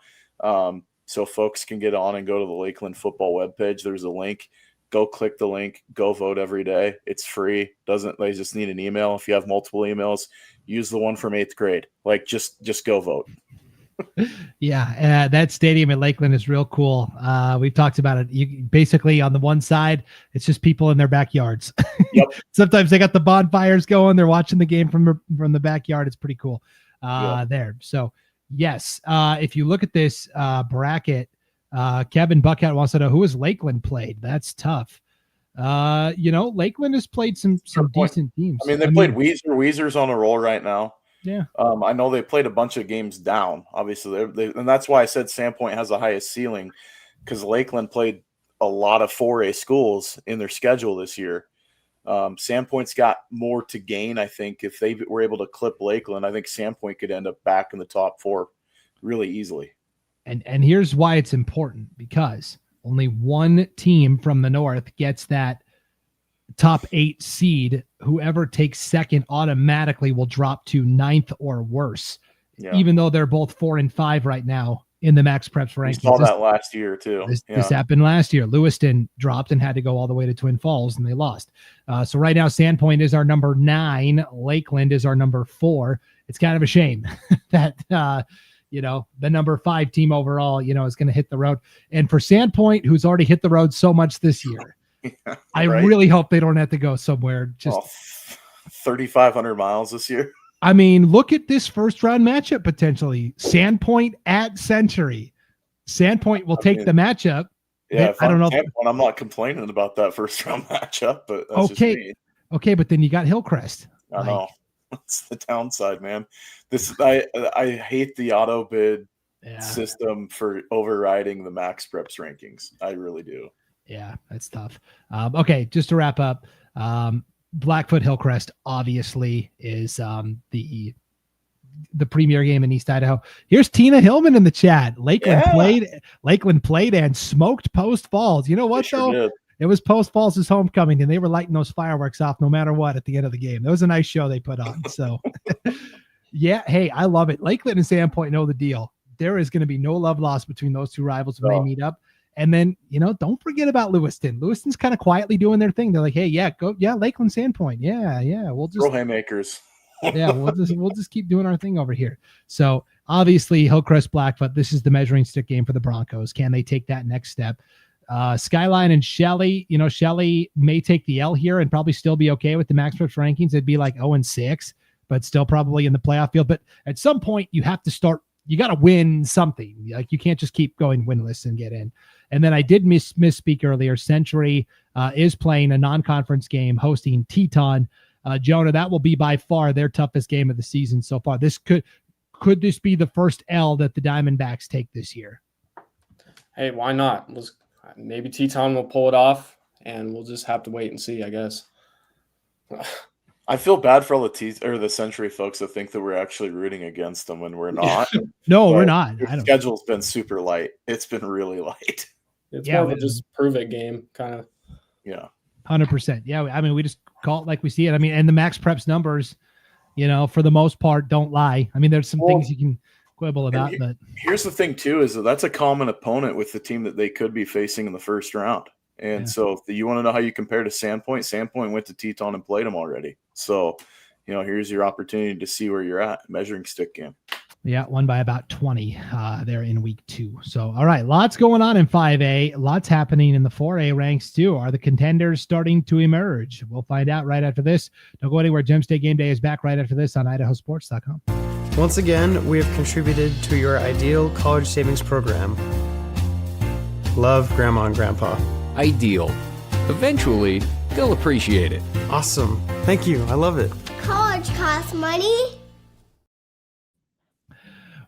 So folks can get on and go to the Lakeland football webpage. There's a link. Go click the link. Go vote every day. It's free. They just need an email. If you have multiple emails, use the one from 8th grade. Just go vote. Yeah, that stadium at Lakeland is real cool. We've talked about it. You basically on the one side, it's just people in their backyards. Yep. Sometimes they got the bonfires going. They're watching the game from the backyard. It's pretty cool there. So yes, if you look at this bracket, Kevin Buckhat wants to know who has Lakeland played. That's tough. Lakeland has played some decent teams. They played Weezer. Weezer's on a roll right now. Yeah. I know they played a bunch of games down, obviously, and that's why I said Sandpoint has the highest ceiling, because Lakeland played a lot of 4A schools in their schedule this year. Sandpoint's got more to gain, I think. If they were able to clip Lakeland, I think Sandpoint could end up back in the top 4 really easily. And here's why it's important, because only one team from the north gets that top 8 seed. Whoever takes second automatically will drop to 9th or worse, even though they're both 4 and 5 right now in the Max Preps rankings. We saw that last year too. This happened last year. Lewiston dropped and had to go all the way to Twin Falls, and they lost. So right now, Sandpoint is our number 9. Lakeland is our number 4. It's kind of a shame that the number 5 team overall, is going to hit the road. And for Sandpoint, who's already hit the road so much this year, I really hope they don't have to go somewhere just 3,500 miles this year. Look at this first round matchup potentially. Sandpoint at Century. Sandpoint will take the matchup. Yeah, I don't know. I'm not complaining about that first round matchup, but that's just me. Okay, but then you got Hillcrest. I know. That's the downside, man. I hate the auto bid system for overriding the Max Preps rankings. I really do. Yeah, that's tough. Okay, just to wrap up, Blackfoot Hillcrest obviously is the premier game in East Idaho. Here's Tina Hillman in the chat. Lakeland played and smoked Post Falls. You know what though? It was Post Falls' homecoming, and they were lighting those fireworks off no matter what at the end of the game. That was a nice show they put on. So, yeah, hey, I love it. Lakeland and Sandpoint know the deal. There is going to be no love lost between those two rivals when they meet up. And then, don't forget about Lewiston. Lewiston's kind of quietly doing their thing. They're like, hey, Lakeland Sandpoint. Yeah. We'll just throw haymakers. we'll just keep doing our thing over here. So obviously Hillcrest Blackfoot, this is the measuring stick game for the Broncos. Can they take that next step? Skyline and Shelley, Shelley may take the L here and probably still be okay with the Max Preps rankings. It'd be like 0-6, but still probably in the playoff field. But at some point you have to start, you got to win something. Like you can't just keep going winless and get in. And then I did misspeak earlier. Century is playing a non-conference game hosting Teton. Jonah, that will be by far their toughest game of the season so far. This could this be the first L that the Diamondbacks take this year? Hey, why not? Maybe Teton will pull it off, and we'll just have to wait and see, I guess. I feel bad for all the Century folks that think that we're actually rooting against them when we're not. No, we're not. The schedule's been super light. It's been really light. It's more of a just prove it game, kind of. Yeah. 100%. Yeah, we just call it like we see it. I mean, and the Max Preps numbers, for the most part, don't lie. I mean, there's some things you can quibble about, but here's the thing too, is that's a common opponent with the team that they could be facing in the first round. And so if you want to know how you compare to Sandpoint went to Teton and played them already. So, here's your opportunity to see where you're at, measuring stick game. Yeah, won by about 20 there in week 2. So, all right, lots going on in 5A. Lots happening in the 4A ranks, too. Are the contenders starting to emerge? We'll find out right after this. Don't go anywhere. Gem State Game Day is back right after this on IdahoSports.com. Once again, we have contributed to your ideal college savings program. Love, Grandma and Grandpa. Ideal. Eventually, they'll appreciate it. Awesome. Thank you. I love it. College costs money.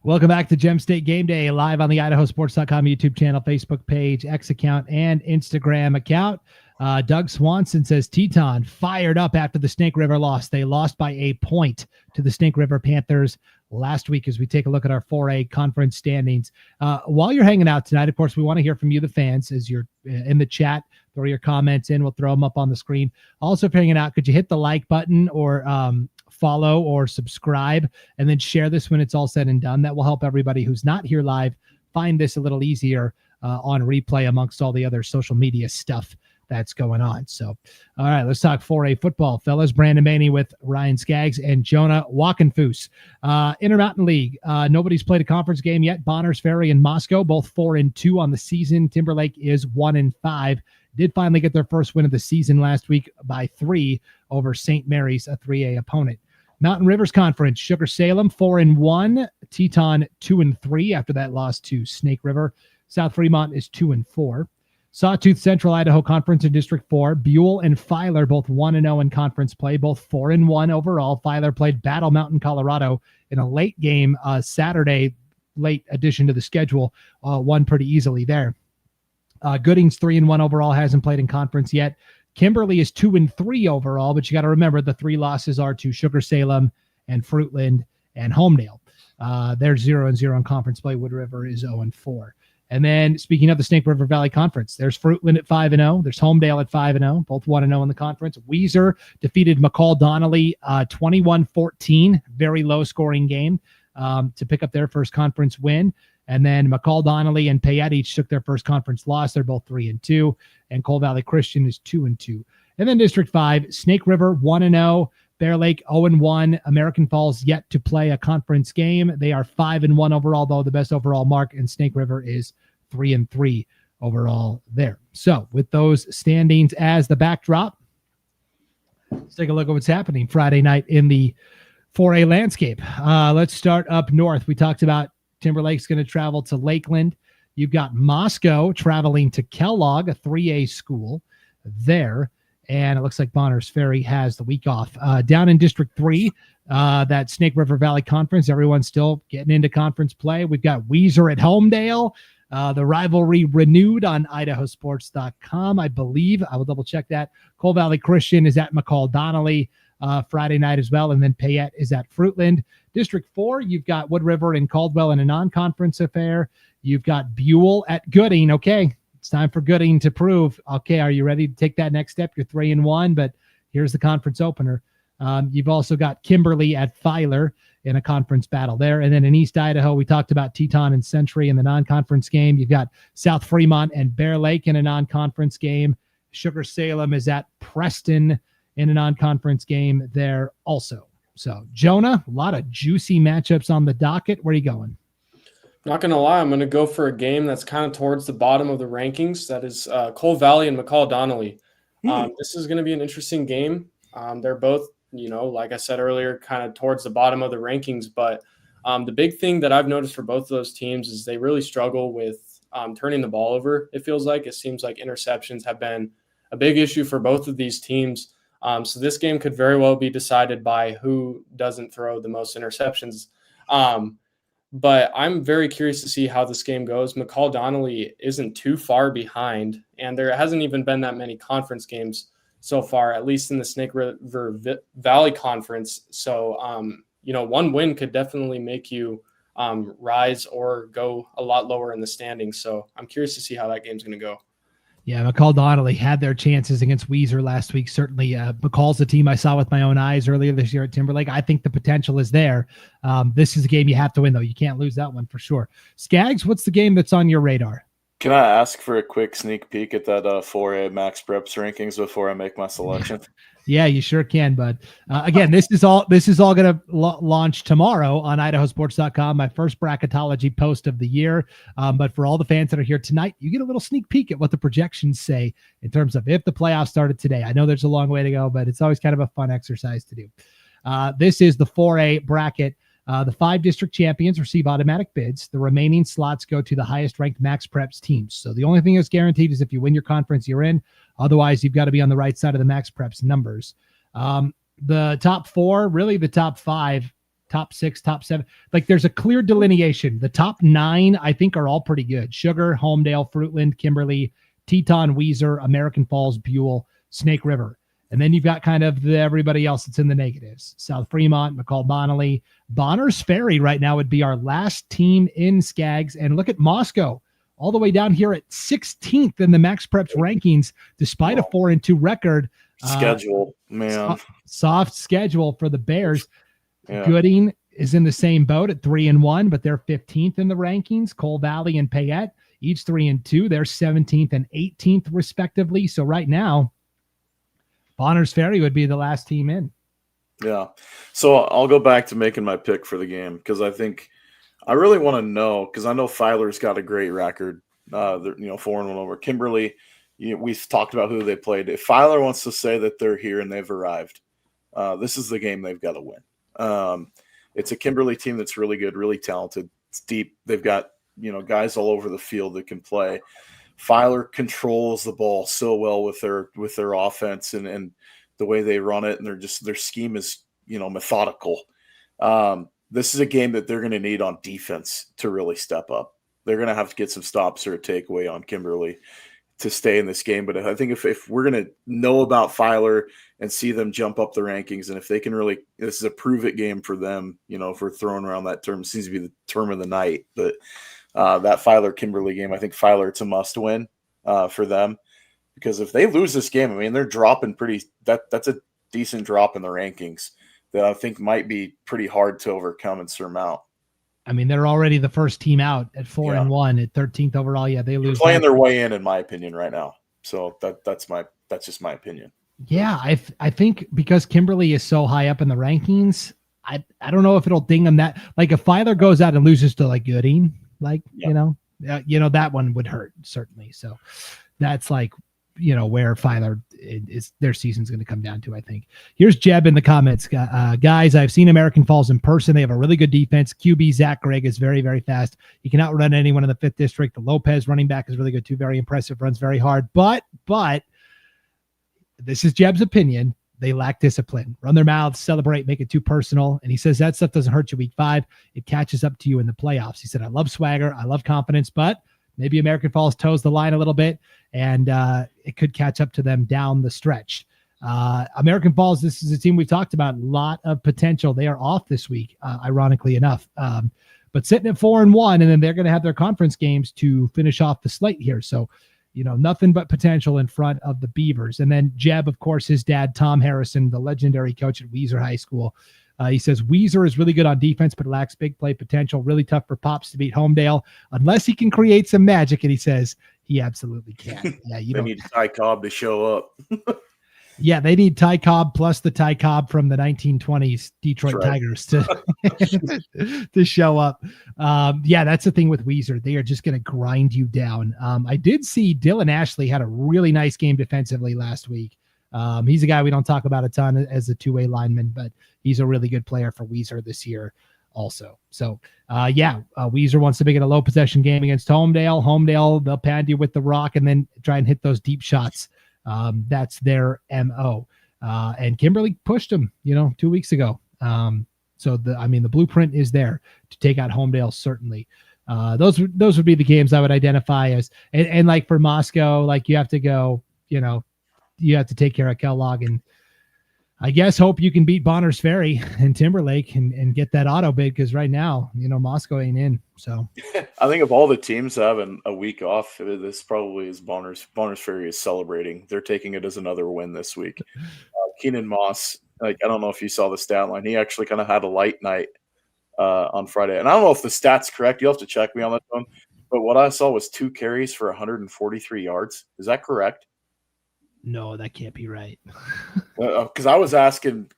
Welcome back to Gem State Game Day, live on the IdahoSports.com YouTube channel, Facebook page, X account, and Instagram account. Doug Swanson says, Teton fired up after the Snake River loss. They lost by a point to the Snake River Panthers last week as we take a look at our 4A conference standings. While you're hanging out tonight, of course, we want to hear from you, the fans, as you're in the chat. Throw your comments in. We'll throw them up on the screen. Also, if you're hanging out, could you hit the like button or follow or subscribe, and then share this when it's all said and done? That will help everybody who's not here live find this a little easier on replay amongst all the other social media stuff that's going on. So, all right, let's talk 4A football, fellas. Brandon Baney with Ryan Scaggs and Jonah Wockenfuss. Intermountain League. Nobody's played a conference game yet. Bonners Ferry and Moscow, both 4-2 on the season. Timberlake is 1-5. Did finally get their first win of the season last week by 3 over St. Mary's, a 3A opponent. Mountain Rivers Conference, Sugar Salem 4-1, Teton 2-3 after that loss to Snake River. South Fremont is 2-4. Sawtooth Central Idaho Conference in District 4, Buell and Filer both 1-0 in conference play, both 4-1 overall. Filer played Battle Mountain, Colorado in a late game Saturday, late addition to the schedule, won pretty easily there. Gooding's 3-1 overall, hasn't played in conference yet. Kimberly is 2-3 overall, but you got to remember the 3 losses are to Sugar Salem and Fruitland and Homedale. They're 0-0 in conference play. Wood River is 0-4. And then speaking of the Snake River Valley Conference, there's Fruitland at 5-0. There's Homedale at 5-0, both 1-0 in the conference. Weiser defeated McCall Donnelly 21-14, very low scoring game to pick up their first conference win. And then McCall Donnelly and Payette each took their first conference loss. They're both 3-2. And Coal Valley Christian is 2-2. And then District 5, Snake River 1-0. Bear Lake 0-1. American Falls yet to play a conference game. They are 5-1 overall, though the best overall mark. And Snake River is 3-3 overall there. So with those standings as the backdrop, let's take a look at what's happening Friday night in the 4A landscape. Let's start up north. We talked about Timberlake's going to travel to Lakeland. You've got Moscow traveling to Kellogg, a 3A school there. And it looks like Bonners Ferry has the week off. Down in District 3, that Snake River Valley Conference, everyone's still getting into conference play. We've got Weiser at Homedale. The rivalry renewed on IdahoSports.com, I believe. I will double check that. Coal Valley Christian is at McCall Donnelly Friday night as well. And then Payette is at Fruitland. District 4, you've got Wood River and Caldwell in a non-conference affair. You've got Buell at Gooding. Okay, it's time for Gooding to prove, okay, are you ready to take that next step? You're 3-1, but here's the conference opener. You've also got Kimberly at Filer in a conference battle there. And then in East Idaho, we talked about Teton and Century in the non-conference game. You've got South Fremont and Bear Lake in a non-conference game. Sugar Salem is at Preston in a non-conference game there also. So, Jonah, a lot of juicy matchups on the docket. Where are you going? Not going to lie, I'm going to go for a game that's kind of towards the bottom of the rankings. That is Coal Valley and McCall Donnelly. This is going to be an interesting game. They're both, like I said earlier, kind of towards the bottom of the rankings. But the big thing that I've noticed for both of those teams is they really struggle with turning the ball over. It feels like it seems like interceptions have been a big issue for both of these teams. So this game could very well be decided by who doesn't throw the most interceptions. But I'm very curious to see how this game goes. McCall Donnelly isn't too far behind, and there hasn't even been that many conference games so far, at least in the Snake River Valley Conference. So, one win could definitely make you rise or go a lot lower in the standings. So I'm curious to see how that game's going to go. Yeah, McCall Donnelly had their chances against Weezer last week. Certainly, McCall's a team I saw with my own eyes earlier this year at Timberlake. I think the potential is there. This is a game you have to win, though. You can't lose that one for sure. Scaggs, what's the game that's on your radar? Can I ask for a quick sneak peek at that 4A Max Preps rankings before I make my selection? Yeah, you sure can, bud. Again, this is all going to launch tomorrow on IdahoSports.com, my first bracketology post of the year. But for all the fans that are here tonight, you get a little sneak peek at what the projections say in terms of if the playoffs started today. I know there's a long way to go, but it's always kind of a fun exercise to do. This is the 4A bracket. The 5 district champions receive automatic bids. The remaining slots go to the highest ranked Max Preps teams. So the only thing that's guaranteed is if you win your conference, you're in. Otherwise, you've got to be on the right side of the Max Preps numbers. The top 4, really the top 5, top 6, top 7, like there's a clear delineation. The top 9, I think, are all pretty good. Sugar, Homedale, Fruitland, Kimberly, Teton, Weezer, American Falls, Buell, Snake River. And then you've got kind of everybody else that's in the negatives. South Fremont, McCall Donnelly. Bonner's Ferry right now would be our last team in Scaggs. And look at Moscow, all the way down here at 16th in the Max Preps rankings, despite a 4-2 record. Schedule, man. Soft schedule for the Bears. Yeah. Gooding is in the same boat at 3-1, but they're 15th in the rankings. Cole Valley and Payette, each 3-2. They're 17th and 18th, respectively. So right now, Bonner's Ferry would be the last team in. Yeah. So I'll go back to making my pick for the game because I really want to know, because I know Filer's got a great record. They're 4-1 over Kimberly. We've talked about who they played. If Filer wants to say that they're here and they've arrived, this is the game they've got to win. It's a Kimberly team that's really good, really talented. It's deep. They've got guys all over the field that can play. Filer controls the ball so well with their offense and the way they run it, and their scheme is methodical. This is a game that they're going to need on defense to really step up. They're going to have to get some stops or a takeaway on Kimberly to stay in this game. But I think if we're going to know about Filer and see them jump up the rankings, and if they can really, this is a prove it game for them. If we're throwing around that term, it seems to be the term of the night, but. That Filer Kimberly game, I think Filer, it's a must win for them, because if they lose this game, I mean, they're dropping that's a decent drop in the rankings that I think might be pretty hard to overcome and surmount. I mean, they're already the first team out at 4-1 at 13th overall. Yeah, they lose. They're playing their way in my opinion, right now. So that's just my opinion. Yeah, I think because Kimberly is so high up in the rankings, I don't know if it'll ding them that. Like if Filer goes out and loses to like Gooding. That one would hurt certainly. So that's where Filer is their season's going to come down to, I think. Here's Jeb in the comments. Guys, I've seen American Falls in person. They have a really good defense. QB Zach Gregg is very, very fast. He can outrun anyone in the 5th district. The Lopez running back is really good too. Very impressive. Runs very hard. But this is Jeb's opinion. They lack discipline, run their mouths, celebrate, make it too personal. And he says that stuff doesn't hurt you week 5. It catches up to you in the playoffs. He said, I love swagger. I love confidence, but maybe American Falls toes the line a little bit, and it could catch up to them down the stretch. American Falls, this is a team we've talked about, a lot of potential. They are off this week, ironically enough, but sitting at 4-1, and then they're going to have their conference games to finish off the slate here. So, nothing but potential in front of the Beavers. And then Jeb, of course, his dad, Tom Harrison, the legendary coach at Weezer High School. He says Weezer is really good on defense, but lacks big play potential. Really tough for Pops to beat Homedale unless he can create some magic. And he says he absolutely can. Yeah, they need Ty Cobb to show up. Yeah, they need Ty Cobb plus the Ty Cobb from the 1920s Detroit Tigers to show up. That's the thing with Weezer. They are just going to grind you down. I did see Dylan Ashley had a really nice game defensively last week. He's a guy we don't talk about a ton as a two-way lineman, but he's a really good player for Weezer this year also. So, Weezer wants to make it a low possession game against Homedale. Homedale, they'll pad you with the rock and then try and hit those deep shots. That's their MO. And Kimberly pushed them, 2 weeks ago. So the blueprint is there to take out Homedale. Certainly. Those would be the games I would identify as, and like for Moscow, like you have to go, you have to take care of Kellogg and I guess hope you can beat Bonners Ferry and Timberlake and get that auto bid, because right now, Moscow ain't in. So I think of all the teams having a week off, this probably is Bonners Ferry is celebrating. They're taking it as another win this week. Keenan Moss, I don't know if you saw the stat line. He actually kind of had a light night on Friday. And I don't know if the stat's correct. You'll have to check me on that one. But what I saw was 2 carries for 143 yards. Is that correct? no, that can't be right. Because I was asking,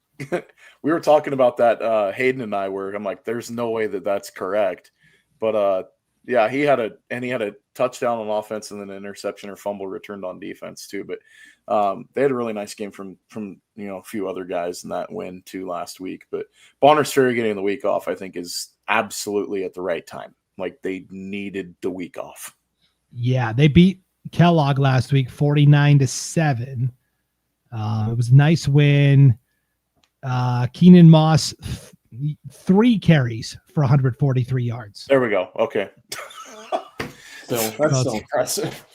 we were talking about that, Hayden and I were, I'm like, there's no way that that's correct. But yeah, he had a touchdown on offense and then an interception or fumble returned on defense too. But they had a really nice game from a few other guys in that win too last week. But Bonners Ferry getting the week off, I think, is absolutely at the right time. Like, they needed the week off. Yeah, they beat Kellogg last week 49-7. It was a nice win. Keenan Moss, 3 carries for 143 yards. There we go. Okay. That's so impressive.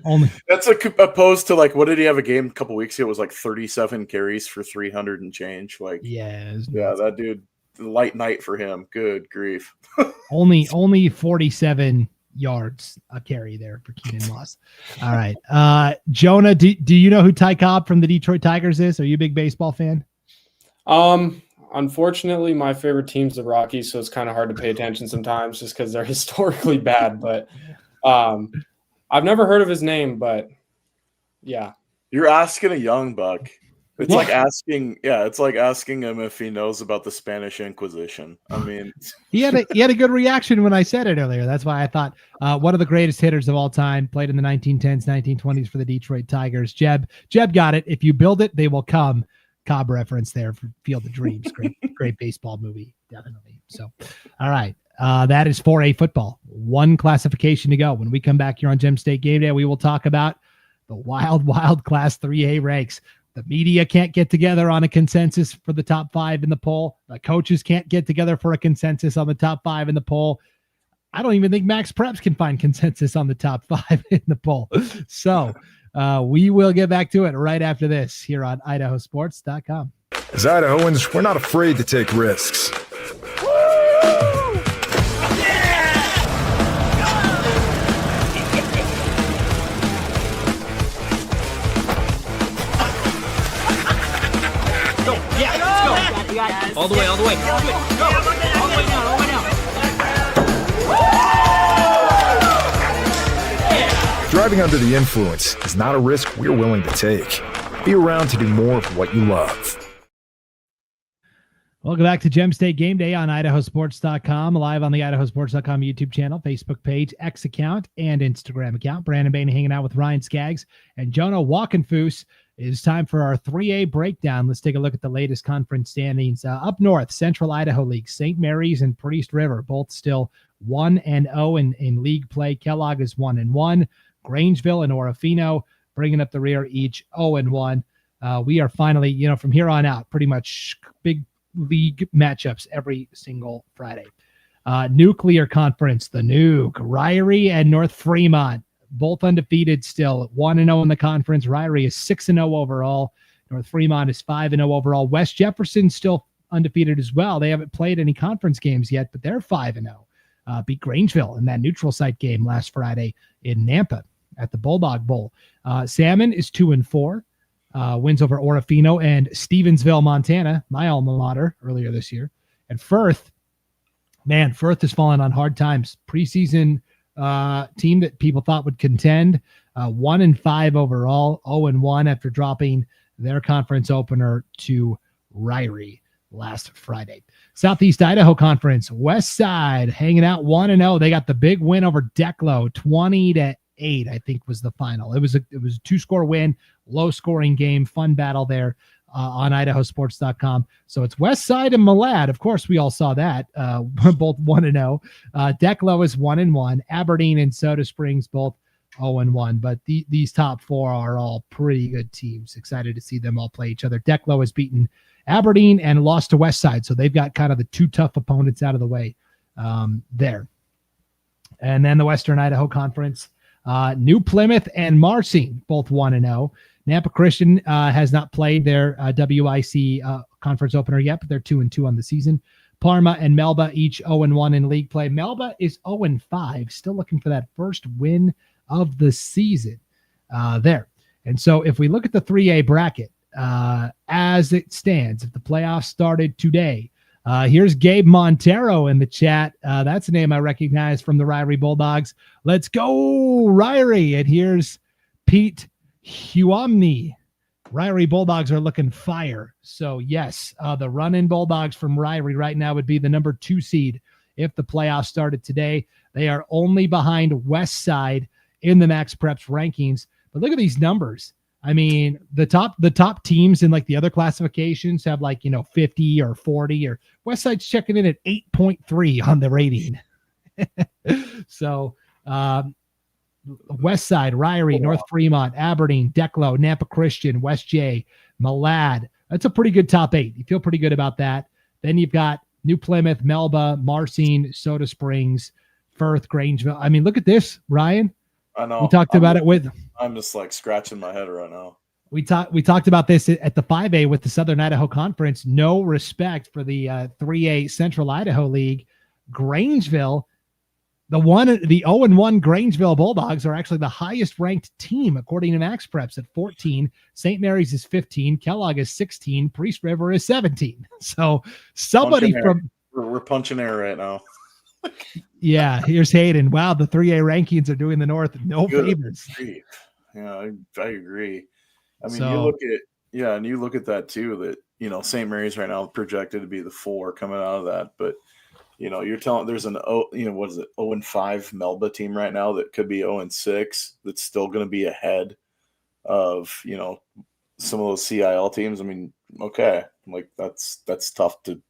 Only That's opposed to, like, what did he have a game a couple weeks ago? It was like 37 carries for 300 and change. Like, yeah, that dude, light night for him. Good grief. only 47 yards a carry there for Keenan Moss. All right. Jonah, do you know who Ty Cobb from the Detroit Tigers is? Are you a big baseball fan? Unfortunately, my favorite team's the Rockies, so it's kind of hard to pay attention sometimes just because they're historically bad. But I've never heard of his name, but yeah. You're asking a young buck. It's like asking him if he knows about the Spanish Inquisition. I mean, he had a good reaction when I said it earlier. That's why I thought one of the greatest hitters of all time, played in the 1910s, 1920s for the Detroit Tigers. Jeb got it. If you build it, they will come. Cobb reference there for Field of Dreams. Great baseball movie, definitely. So, all right. That is 4A football. One classification to go. When we come back here on Gem State Game Day, we will talk about the wild Class 3A ranks. The media can't get together on a consensus for the top 5 in the poll. The coaches can't get together for a consensus on the top 5 in the poll. I don't even think Max Preps can find consensus on the top 5 in the poll. So we will get back to it right after this here on IdahoSports.com. As Idahoans, we're not afraid to take risks. All the way. Go. All the way down. Driving under the influence is not a risk we're willing to take. Be around to do more of what you love. Welcome back to Gem State Game Day on IdahoSports.com, live on the IdahoSports.com YouTube channel, Facebook page, X account, and Instagram account. Brandon Baney hanging out with Ryan Scaggs and Jonah Wockenfuss. It is time for our 3A breakdown. Let's take a look at the latest conference standings. Up north, Central Idaho League, St. Mary's and Priest River, both still 1-0 in league play. Kellogg is 1-1. Grangeville and Orofino bringing up the rear, each 0-1. We are finally, from here on out, pretty much big league matchups every single Friday. Nuclear Conference, the Nuke, Ryrie and North Fremont, both undefeated still, 1-0 in the conference. Ryrie is 6-0 overall. North Fremont is 5-0 overall. West Jefferson still undefeated as well. They haven't played any conference games yet, but they're 5-0. Beat Grangeville in that neutral site game last Friday in Nampa at the Bulldog Bowl. Salmon is 2-4. Wins over Orofino and Stevensville, Montana, my alma mater, earlier this year. And Firth has fallen on hard times. Preseason team that people thought would contend, 1-5 overall, 0-1 after dropping their conference opener to Ryrie last Friday. Southeast Idaho Conference, West Side hanging out 1-0. They got the big win over Declo, 20-8, I think was the final. It was a 2-score win, low scoring game, fun battle there on IdahoSports.com. So it's West Side and Malad. Of course, we all saw that. Both 1-0. Declo is 1-1. Aberdeen and Soda Springs both 0-1. But these top 4 are all pretty good teams. Excited to see them all play each other. Declo has beaten Aberdeen and lost to West Side. So they've got kind of the 2 tough opponents out of the way there. And then the Western Idaho Conference, New Plymouth and Marcy, both 1-0. Nampa Christian has not played their WIC conference opener yet, but they're 2-2 on the season. Parma and Melba each 0-1 in league play. Melba is 0-5, still looking for that first win of the season there. And so if we look at the 3A bracket as it stands, if the playoffs started today, here's Gabe Montero in the chat. That's a name I recognize from the Ryrie Bulldogs. Let's go, Ryrie. And here's Pete Huomny. Ryrie Bulldogs are looking fire. So, yes, the run-in Bulldogs from Ryrie right now would be the number 2 seed if the playoffs started today. They are only behind West Side in the Max Preps rankings. But look at these numbers. I mean, the top teams in like the other classifications have 50 or 40, or West Side's checking in at 8.3 on the rating. So, West Side, Ryrie, North Fremont, Aberdeen, Declo, Nampa Christian, West J, Malad. That's a pretty good top 8. You feel pretty good about that. Then you've got New Plymouth, Melba, Marcine, Soda Springs, Firth, Grangeville. I mean, look at this, Ryan. I know. We talked about it with. I'm just scratching my head right now. We talked about this at the 5A with the Southern Idaho Conference. No respect for the 3A Central Idaho League. Grangeville. The 0-1 Grangeville Bulldogs are actually the highest ranked team according to Max Preps at 14. St. Mary's is 15. Kellogg is 16. Priest River is 17. So somebody we're punching air right now. Yeah, here's Hayden. Wow, the 3A rankings are doing the North no favors. Yeah, I agree. I mean, you look at that too. That St. Mary's right now projected to be the 4 coming out of that, but. You're telling there's an 0-5 Melba team right now that could be 0-6 that's still going to be ahead of, some of those CIL teams. I mean, okay, that's tough to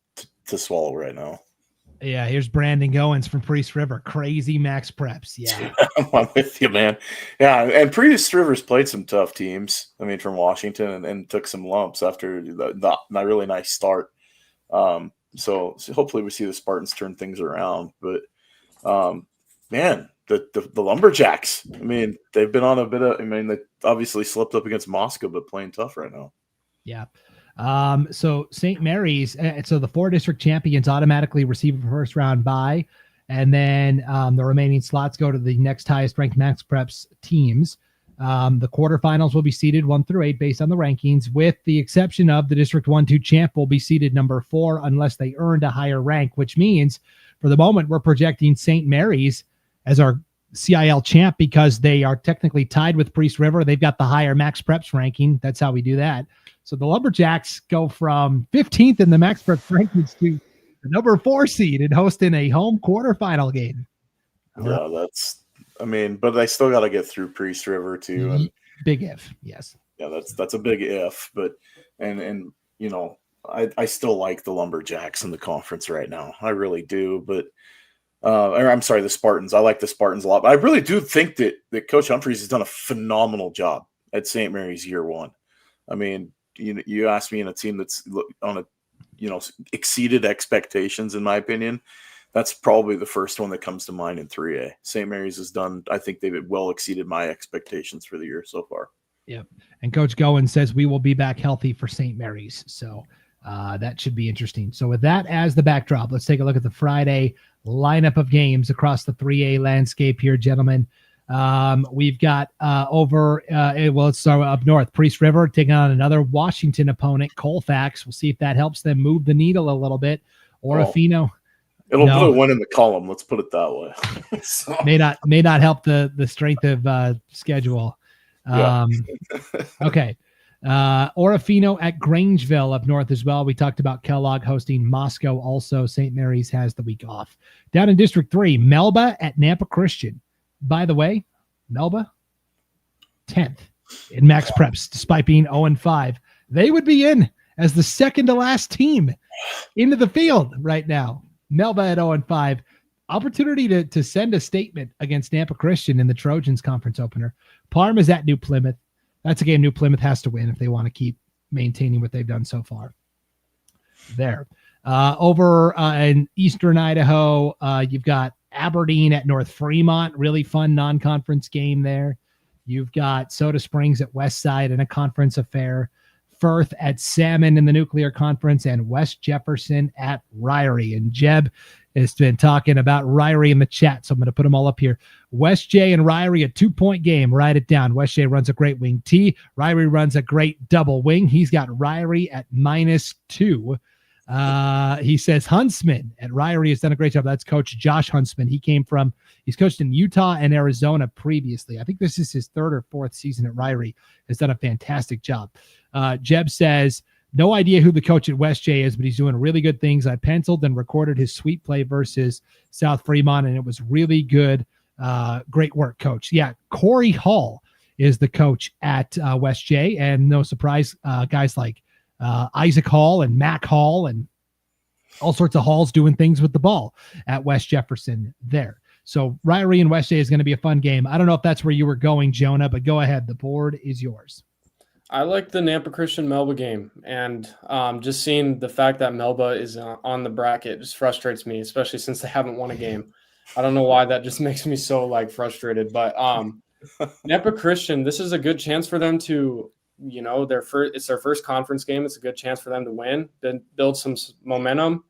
swallow right now. Yeah, here's Brandon Goins from Priest River. Crazy Max Preps. Yeah. I'm with you, man. Yeah, and Priest River's played some tough teams, from Washington and took some lumps after the really nice start. So hopefully we see the Spartans turn things around. But, man, the Lumberjacks, they've been on a bit of – they obviously slipped up against Moscow, but playing tough right now. Yeah. So St. Mary's – so the 4 district champions automatically receive a first-round bye, and then the remaining slots go to the next highest-ranked Max Preps teams. The quarterfinals will be seeded 1 through 8 based on the rankings, with the exception of the District 1-2 champ will be seeded number 4 unless they earned a higher rank, which means for the moment we're projecting St. Mary's as our CIL champ because they are technically tied with Priest River. They've got the higher Max Preps ranking. That's how we do that. So the Lumberjacks go from 15th in the Max Preps rankings to the number 4 seed and hosting a home quarterfinal game. Yeah, but I still got to get through Priest River too. And big if, yes. Yeah, that's a big if. But and I still like the Lumberjacks in the conference right now. I really do. But I'm sorry, the Spartans. I like the Spartans a lot. But I really do think that Coach Humphreys has done a phenomenal job at St. Mary's year 1. You asked me in a team that's on exceeded expectations, in my opinion. That's probably the first one that comes to mind in 3A. St. Mary's has done, I think they've well exceeded my expectations for the year so far. Yep. And Coach Goins says we will be back healthy for St. Mary's. So that should be interesting. So with that as the backdrop, let's take a look at the Friday lineup of games across the 3A landscape here, gentlemen. We've got let's start up north. Priest River taking on another Washington opponent, Colfax. We'll see if that helps them move the needle a little bit. Orofino. It'll put a 1 in the column. Let's put it that way. So. May not help the strength of schedule. Okay. Orofino at Grangeville up north as well. We talked about Kellogg hosting Moscow. Also, St. Mary's has the week off. Down in District 3, Melba at Nampa Christian. By the way, Melba 10th in Max Preps, despite being 0-5. They would be in as the second to last team into the field right now. Melba at 0-5. Opportunity to send a statement against Nampa Christian in the Trojans conference opener. Parma's at New Plymouth. That's a game New Plymouth has to win if they want to keep maintaining what they've done so far. There. Over in Eastern Idaho, you've got Aberdeen at North Fremont. Really fun non-conference game there. You've got Soda Springs at Westside in a conference affair, Firth at Salmon in the Nuclear Conference, and West Jefferson at Ryrie. And Jeb has been talking about Ryrie in the chat, so I'm going to put them all up here. West J and Ryrie, a 2-point game. Write it down. West J runs a great wing T. Ryrie runs a great double wing. He's got Ryrie at -2. He says Huntsman at Ryrie has done a great job. That's Coach Josh Huntsman. He's coached in Utah and Arizona previously. I think this is his 3rd or 4th season at Ryrie. Has done a fantastic job. Jeb says, no idea who the coach at West J is, but he's doing really good things. I penciled and recorded his sweep play versus South Fremont, and it was really good. Great work, Coach. Yeah, Corey Hall is the coach at West J, and no surprise, guys like Isaac Hall and Mac Hall and all sorts of Halls doing things with the ball at West Jefferson there. So Ryrie and West J is going to be a fun game. I don't know if that's where you were going, Jonah, but go ahead. The board is yours. I like the Nampa Christian Melba game, and just seeing the fact that Melba is on the bracket just frustrates me, especially since they haven't won a game. I don't know why that just makes me so frustrated, but Nampa Christian, this is a good chance for them to, it's their first conference game. It's a good chance for them to win, then build some momentum.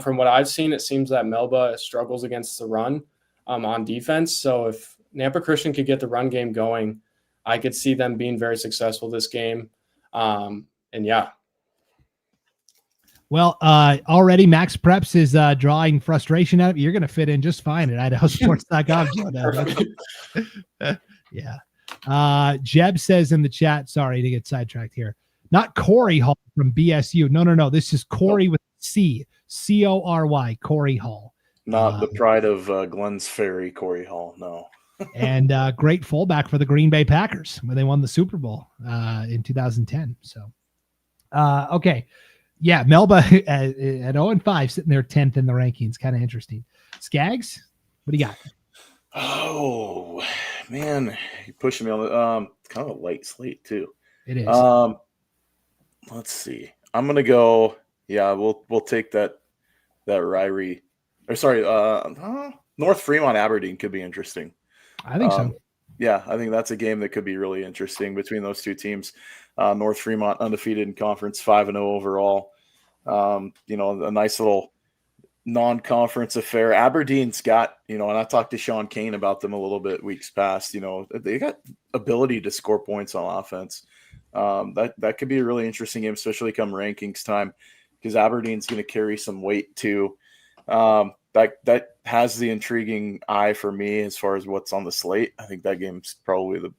From what I've seen, it seems that Melba struggles against the run on defense. So if Nampa Christian could get the run game going, I could see them being very successful this game. And yeah. Well, already Max Preps is drawing frustration out of you. You're going to fit in just fine at IdahoSports.com. Yeah. Jeb says in the chat, sorry to get sidetracked here, not Corey Hall from BSU. No. This is Corey with C, Cory, Corey Hall. Not the pride of Glens Ferry, Corey Hall. No. And great fullback for the Green Bay Packers when they won the Super Bowl in 2010. So, okay. Yeah, Melba at 0-5, sitting there 10th in the rankings. Kind of interesting. Scaggs, what do you got? Oh, man. You're pushing me on the kind of a light slate, too. It is. Let's see. I'm going to go, we'll take that Ryrie. Or sorry, North Fremont Aberdeen could be interesting. I think so. Yeah, I think that's a game that could be really interesting between those two teams. North Fremont undefeated in conference, 5-0 overall. A nice little non-conference affair. Aberdeen's got, and I talked to Sean Kane about them a little bit weeks past. They got ability to score points on offense. That could be a really interesting game, especially come rankings time, because Aberdeen's going to carry some weight too. That has the intriguing eye for me as far as what's on the slate. I think that game's probably the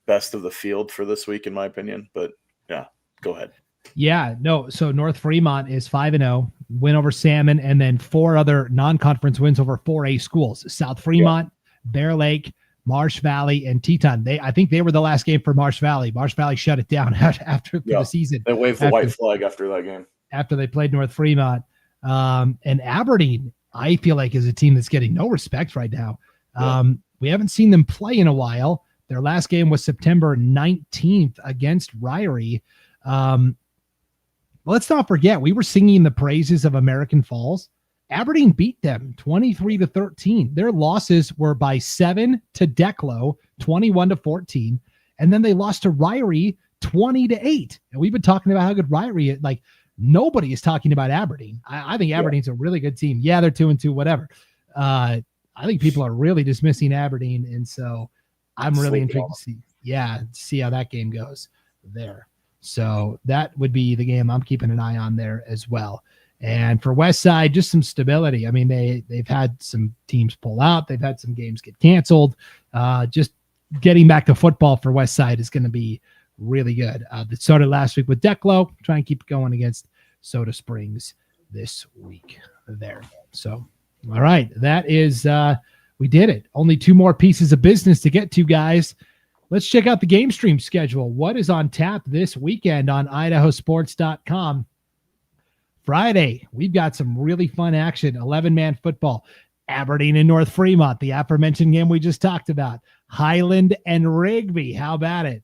best of the field for this week, in my opinion. But yeah, go ahead. Yeah, no. So North Fremont is 5-0, win over Salmon, and then 4 other non-conference wins over 4A schools: South Fremont, Bear Lake, Marsh Valley, and Teton. I think they were the last game for Marsh Valley. Marsh Valley shut it down after the season. They waved the white flag after that game. After they played North Fremont. And Aberdeen, I feel like, is a team that's getting no respect right now. We haven't seen them play in a while. Their last game was September 19th against Ryrie. Let's not forget, we were singing the praises of American Falls. Aberdeen beat them 23-13. Their losses were by 7 to Declo, 21-14. And then they lost to Ryrie 20-8. And we've been talking about how good Ryrie is. Nobody is talking about Aberdeen. I think Aberdeen's a really good team. Yeah, they're 2-2, whatever. I think people are really dismissing Aberdeen, and so I'm really intrigued to see how that game goes there. So that would be the game I'm keeping an eye on there as well. And for Westside, just some stability. I mean, they've had some teams pull out. They've had some games get canceled. Just getting back to football for Westside is going to be really good. That started last week with Declo. Try and keep it going against Soda Springs this week there. So, all right, that is we did it. Only 2 more pieces of business to get to, guys. Let's check out the game stream schedule. What is on tap this weekend on IdahoSports.com? Friday, we've got some really fun action. 11-man football. Aberdeen and North Fremont, the aforementioned game we just talked about. Highland and Rigby. How about it?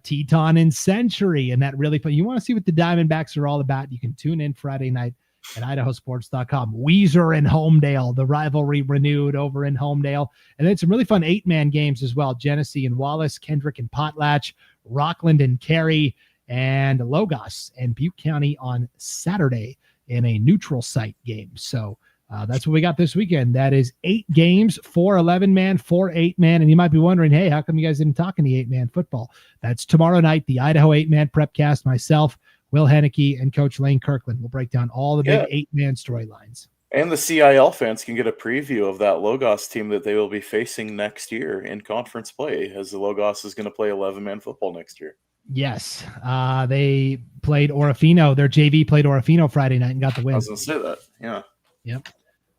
Teton and Century, and that really fun. You want to see what the Diamondbacks are all about? You can tune in Friday night at IdahoSports.com. Weezer and Homedale, the rivalry renewed over in Homedale. And then some really fun 8-man games as well. Genesee and Wallace, Kendrick and Potlatch, Rockland and Cary, and Logos and Butte County on Saturday in a neutral site game. So that's what we got this weekend. That is 8 games, 4 11-man, 4 8-man. And you might be wondering, hey, how come you guys didn't talk any 8-man football? That's tomorrow night, the Idaho 8-man prepcast. Myself, Will Henneke, and Coach Lane Kirkland will break down all the big 8-man storylines. And the CIL fans can get a preview of that Logos team that they will be facing next year in conference play, as the Logos is going to play 11-man football next year. Yes. They played Orofino. Their JV played Orofino Friday night and got the win. I was going to say that. Yeah. Yep.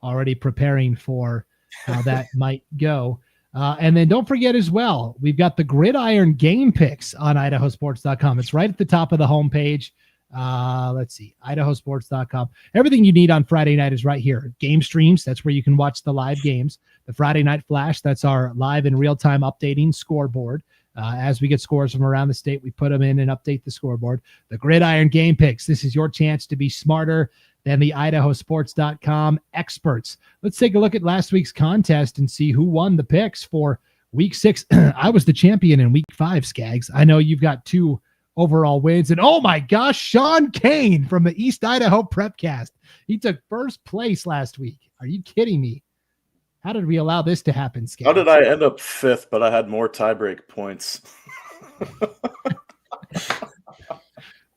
Already preparing for how that might go. And then don't forget as well, we've got the Gridiron game picks on IdahoSports.com. It's right at the top of the homepage. Let's see, IdahoSports.com. Everything you need on Friday night is right here. Game streams, that's where you can watch the live games. The Friday Night Flash, that's our live and real-time updating scoreboard. As we get scores from around the state, we put them in and update the scoreboard. The Gridiron game picks, this is your chance to be smarter than the IdahoSports.com experts. Let's take a look at last week's contest and see who won the picks for week 6. I was the champion in week 5, Scaggs. I know you've got 2 overall wins. And oh my gosh, Sean Kane from the East Idaho Prepcast. He took first place last week. Are you kidding me? How did we allow this to happen, Scaggs? How did I end up 5th, but I had more tiebreak points?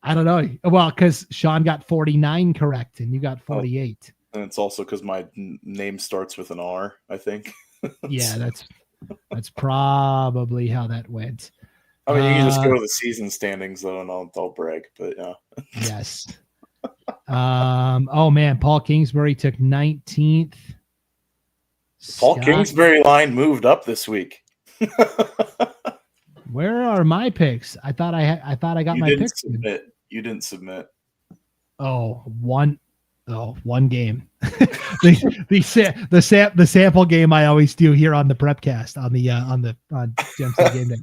I don't know. Well, because Sean got 49 correct and you got 48. And it's also because my name starts with an R, I think. Yeah, that's probably how that went. I mean, you can just go to the season standings, though, and I'll brag. But yeah. Yes. Oh, man. Paul Kingsbury took 19th. Paul Kingsbury line moved up this week. Where are my picks? I thought I got my picks. You didn't submit. One game. the sample game I always do here on the Prepcast on GameDay Game Day.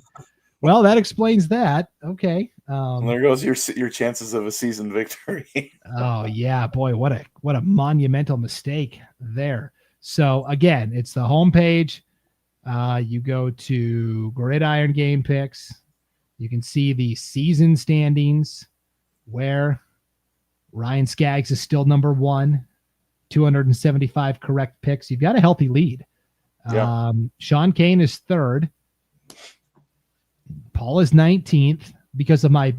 Well, that explains that. Okay. There goes your chances of a season victory. Oh yeah, boy, what a monumental mistake there. So again, it's the homepage. You go to Gridiron Game Picks. You can see the season standings where Ryan Scaggs is still number 1, 275 correct picks. You've got a healthy lead. Yeah. Sean Kane is 3rd. Paul is 19th because of my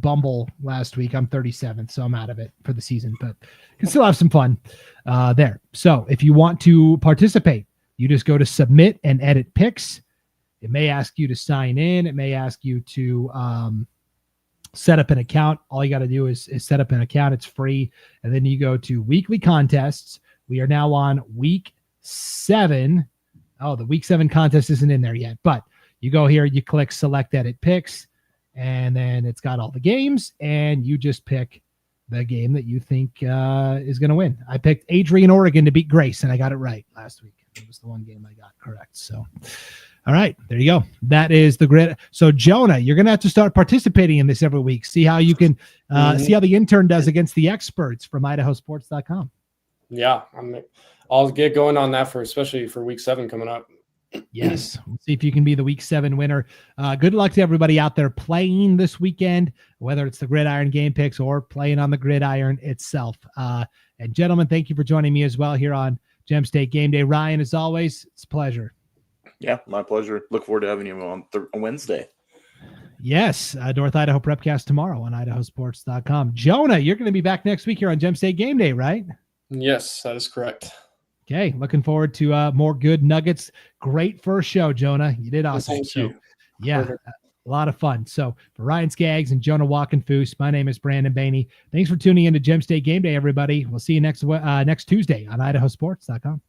bumble last week. I'm 37th, so I'm out of it for the season, but can still have some fun there. So if you want to participate, you just go to submit and edit picks. It may ask you to sign in. It may ask you to set up an account. All you got to do is set up an account. It's free. And then you go to weekly contests. We are now on week 7. Oh, the week 7 contest isn't in there yet, but you go here, you click select edit picks, and then it's got all the games, and you just pick the game that you think is going to win. I picked Adrian, Oregon to beat Grace, and I got it right last week. It was the one game I got correct. So, all right, there you go. That is the grid. So, Jonah, you're going to have to start participating in this every week. See how you can see how the intern does against the experts from IdahoSports.com. Yeah, I'll get going on that especially for week 7 coming up. Yes. We'll see if you can be the week 7 winner. Good luck to everybody out there playing this weekend, whether it's the Gridiron Game Picks or playing on the Gridiron itself. And gentlemen, thank you for joining me as well here on Gem State Game Day. Ryan, as always, it's a pleasure. Yeah, my pleasure. Look forward to having you on Wednesday. Yes. North Idaho Prepcast tomorrow on IdahoSports.com. Jonah, you're going to be back next week here on Gem State Game Day, right? Yes, that is correct. Okay, looking forward to more good nuggets. Great first show, Jonah. You did awesome. Thank you. Yeah, perfect. A lot of fun. So for Ryan Scaggs and Jonah Wockenfuss, my name is Brandon Baney. Thanks for tuning in to Gem State Game Day, everybody. We'll see you next Tuesday on IdahoSports.com.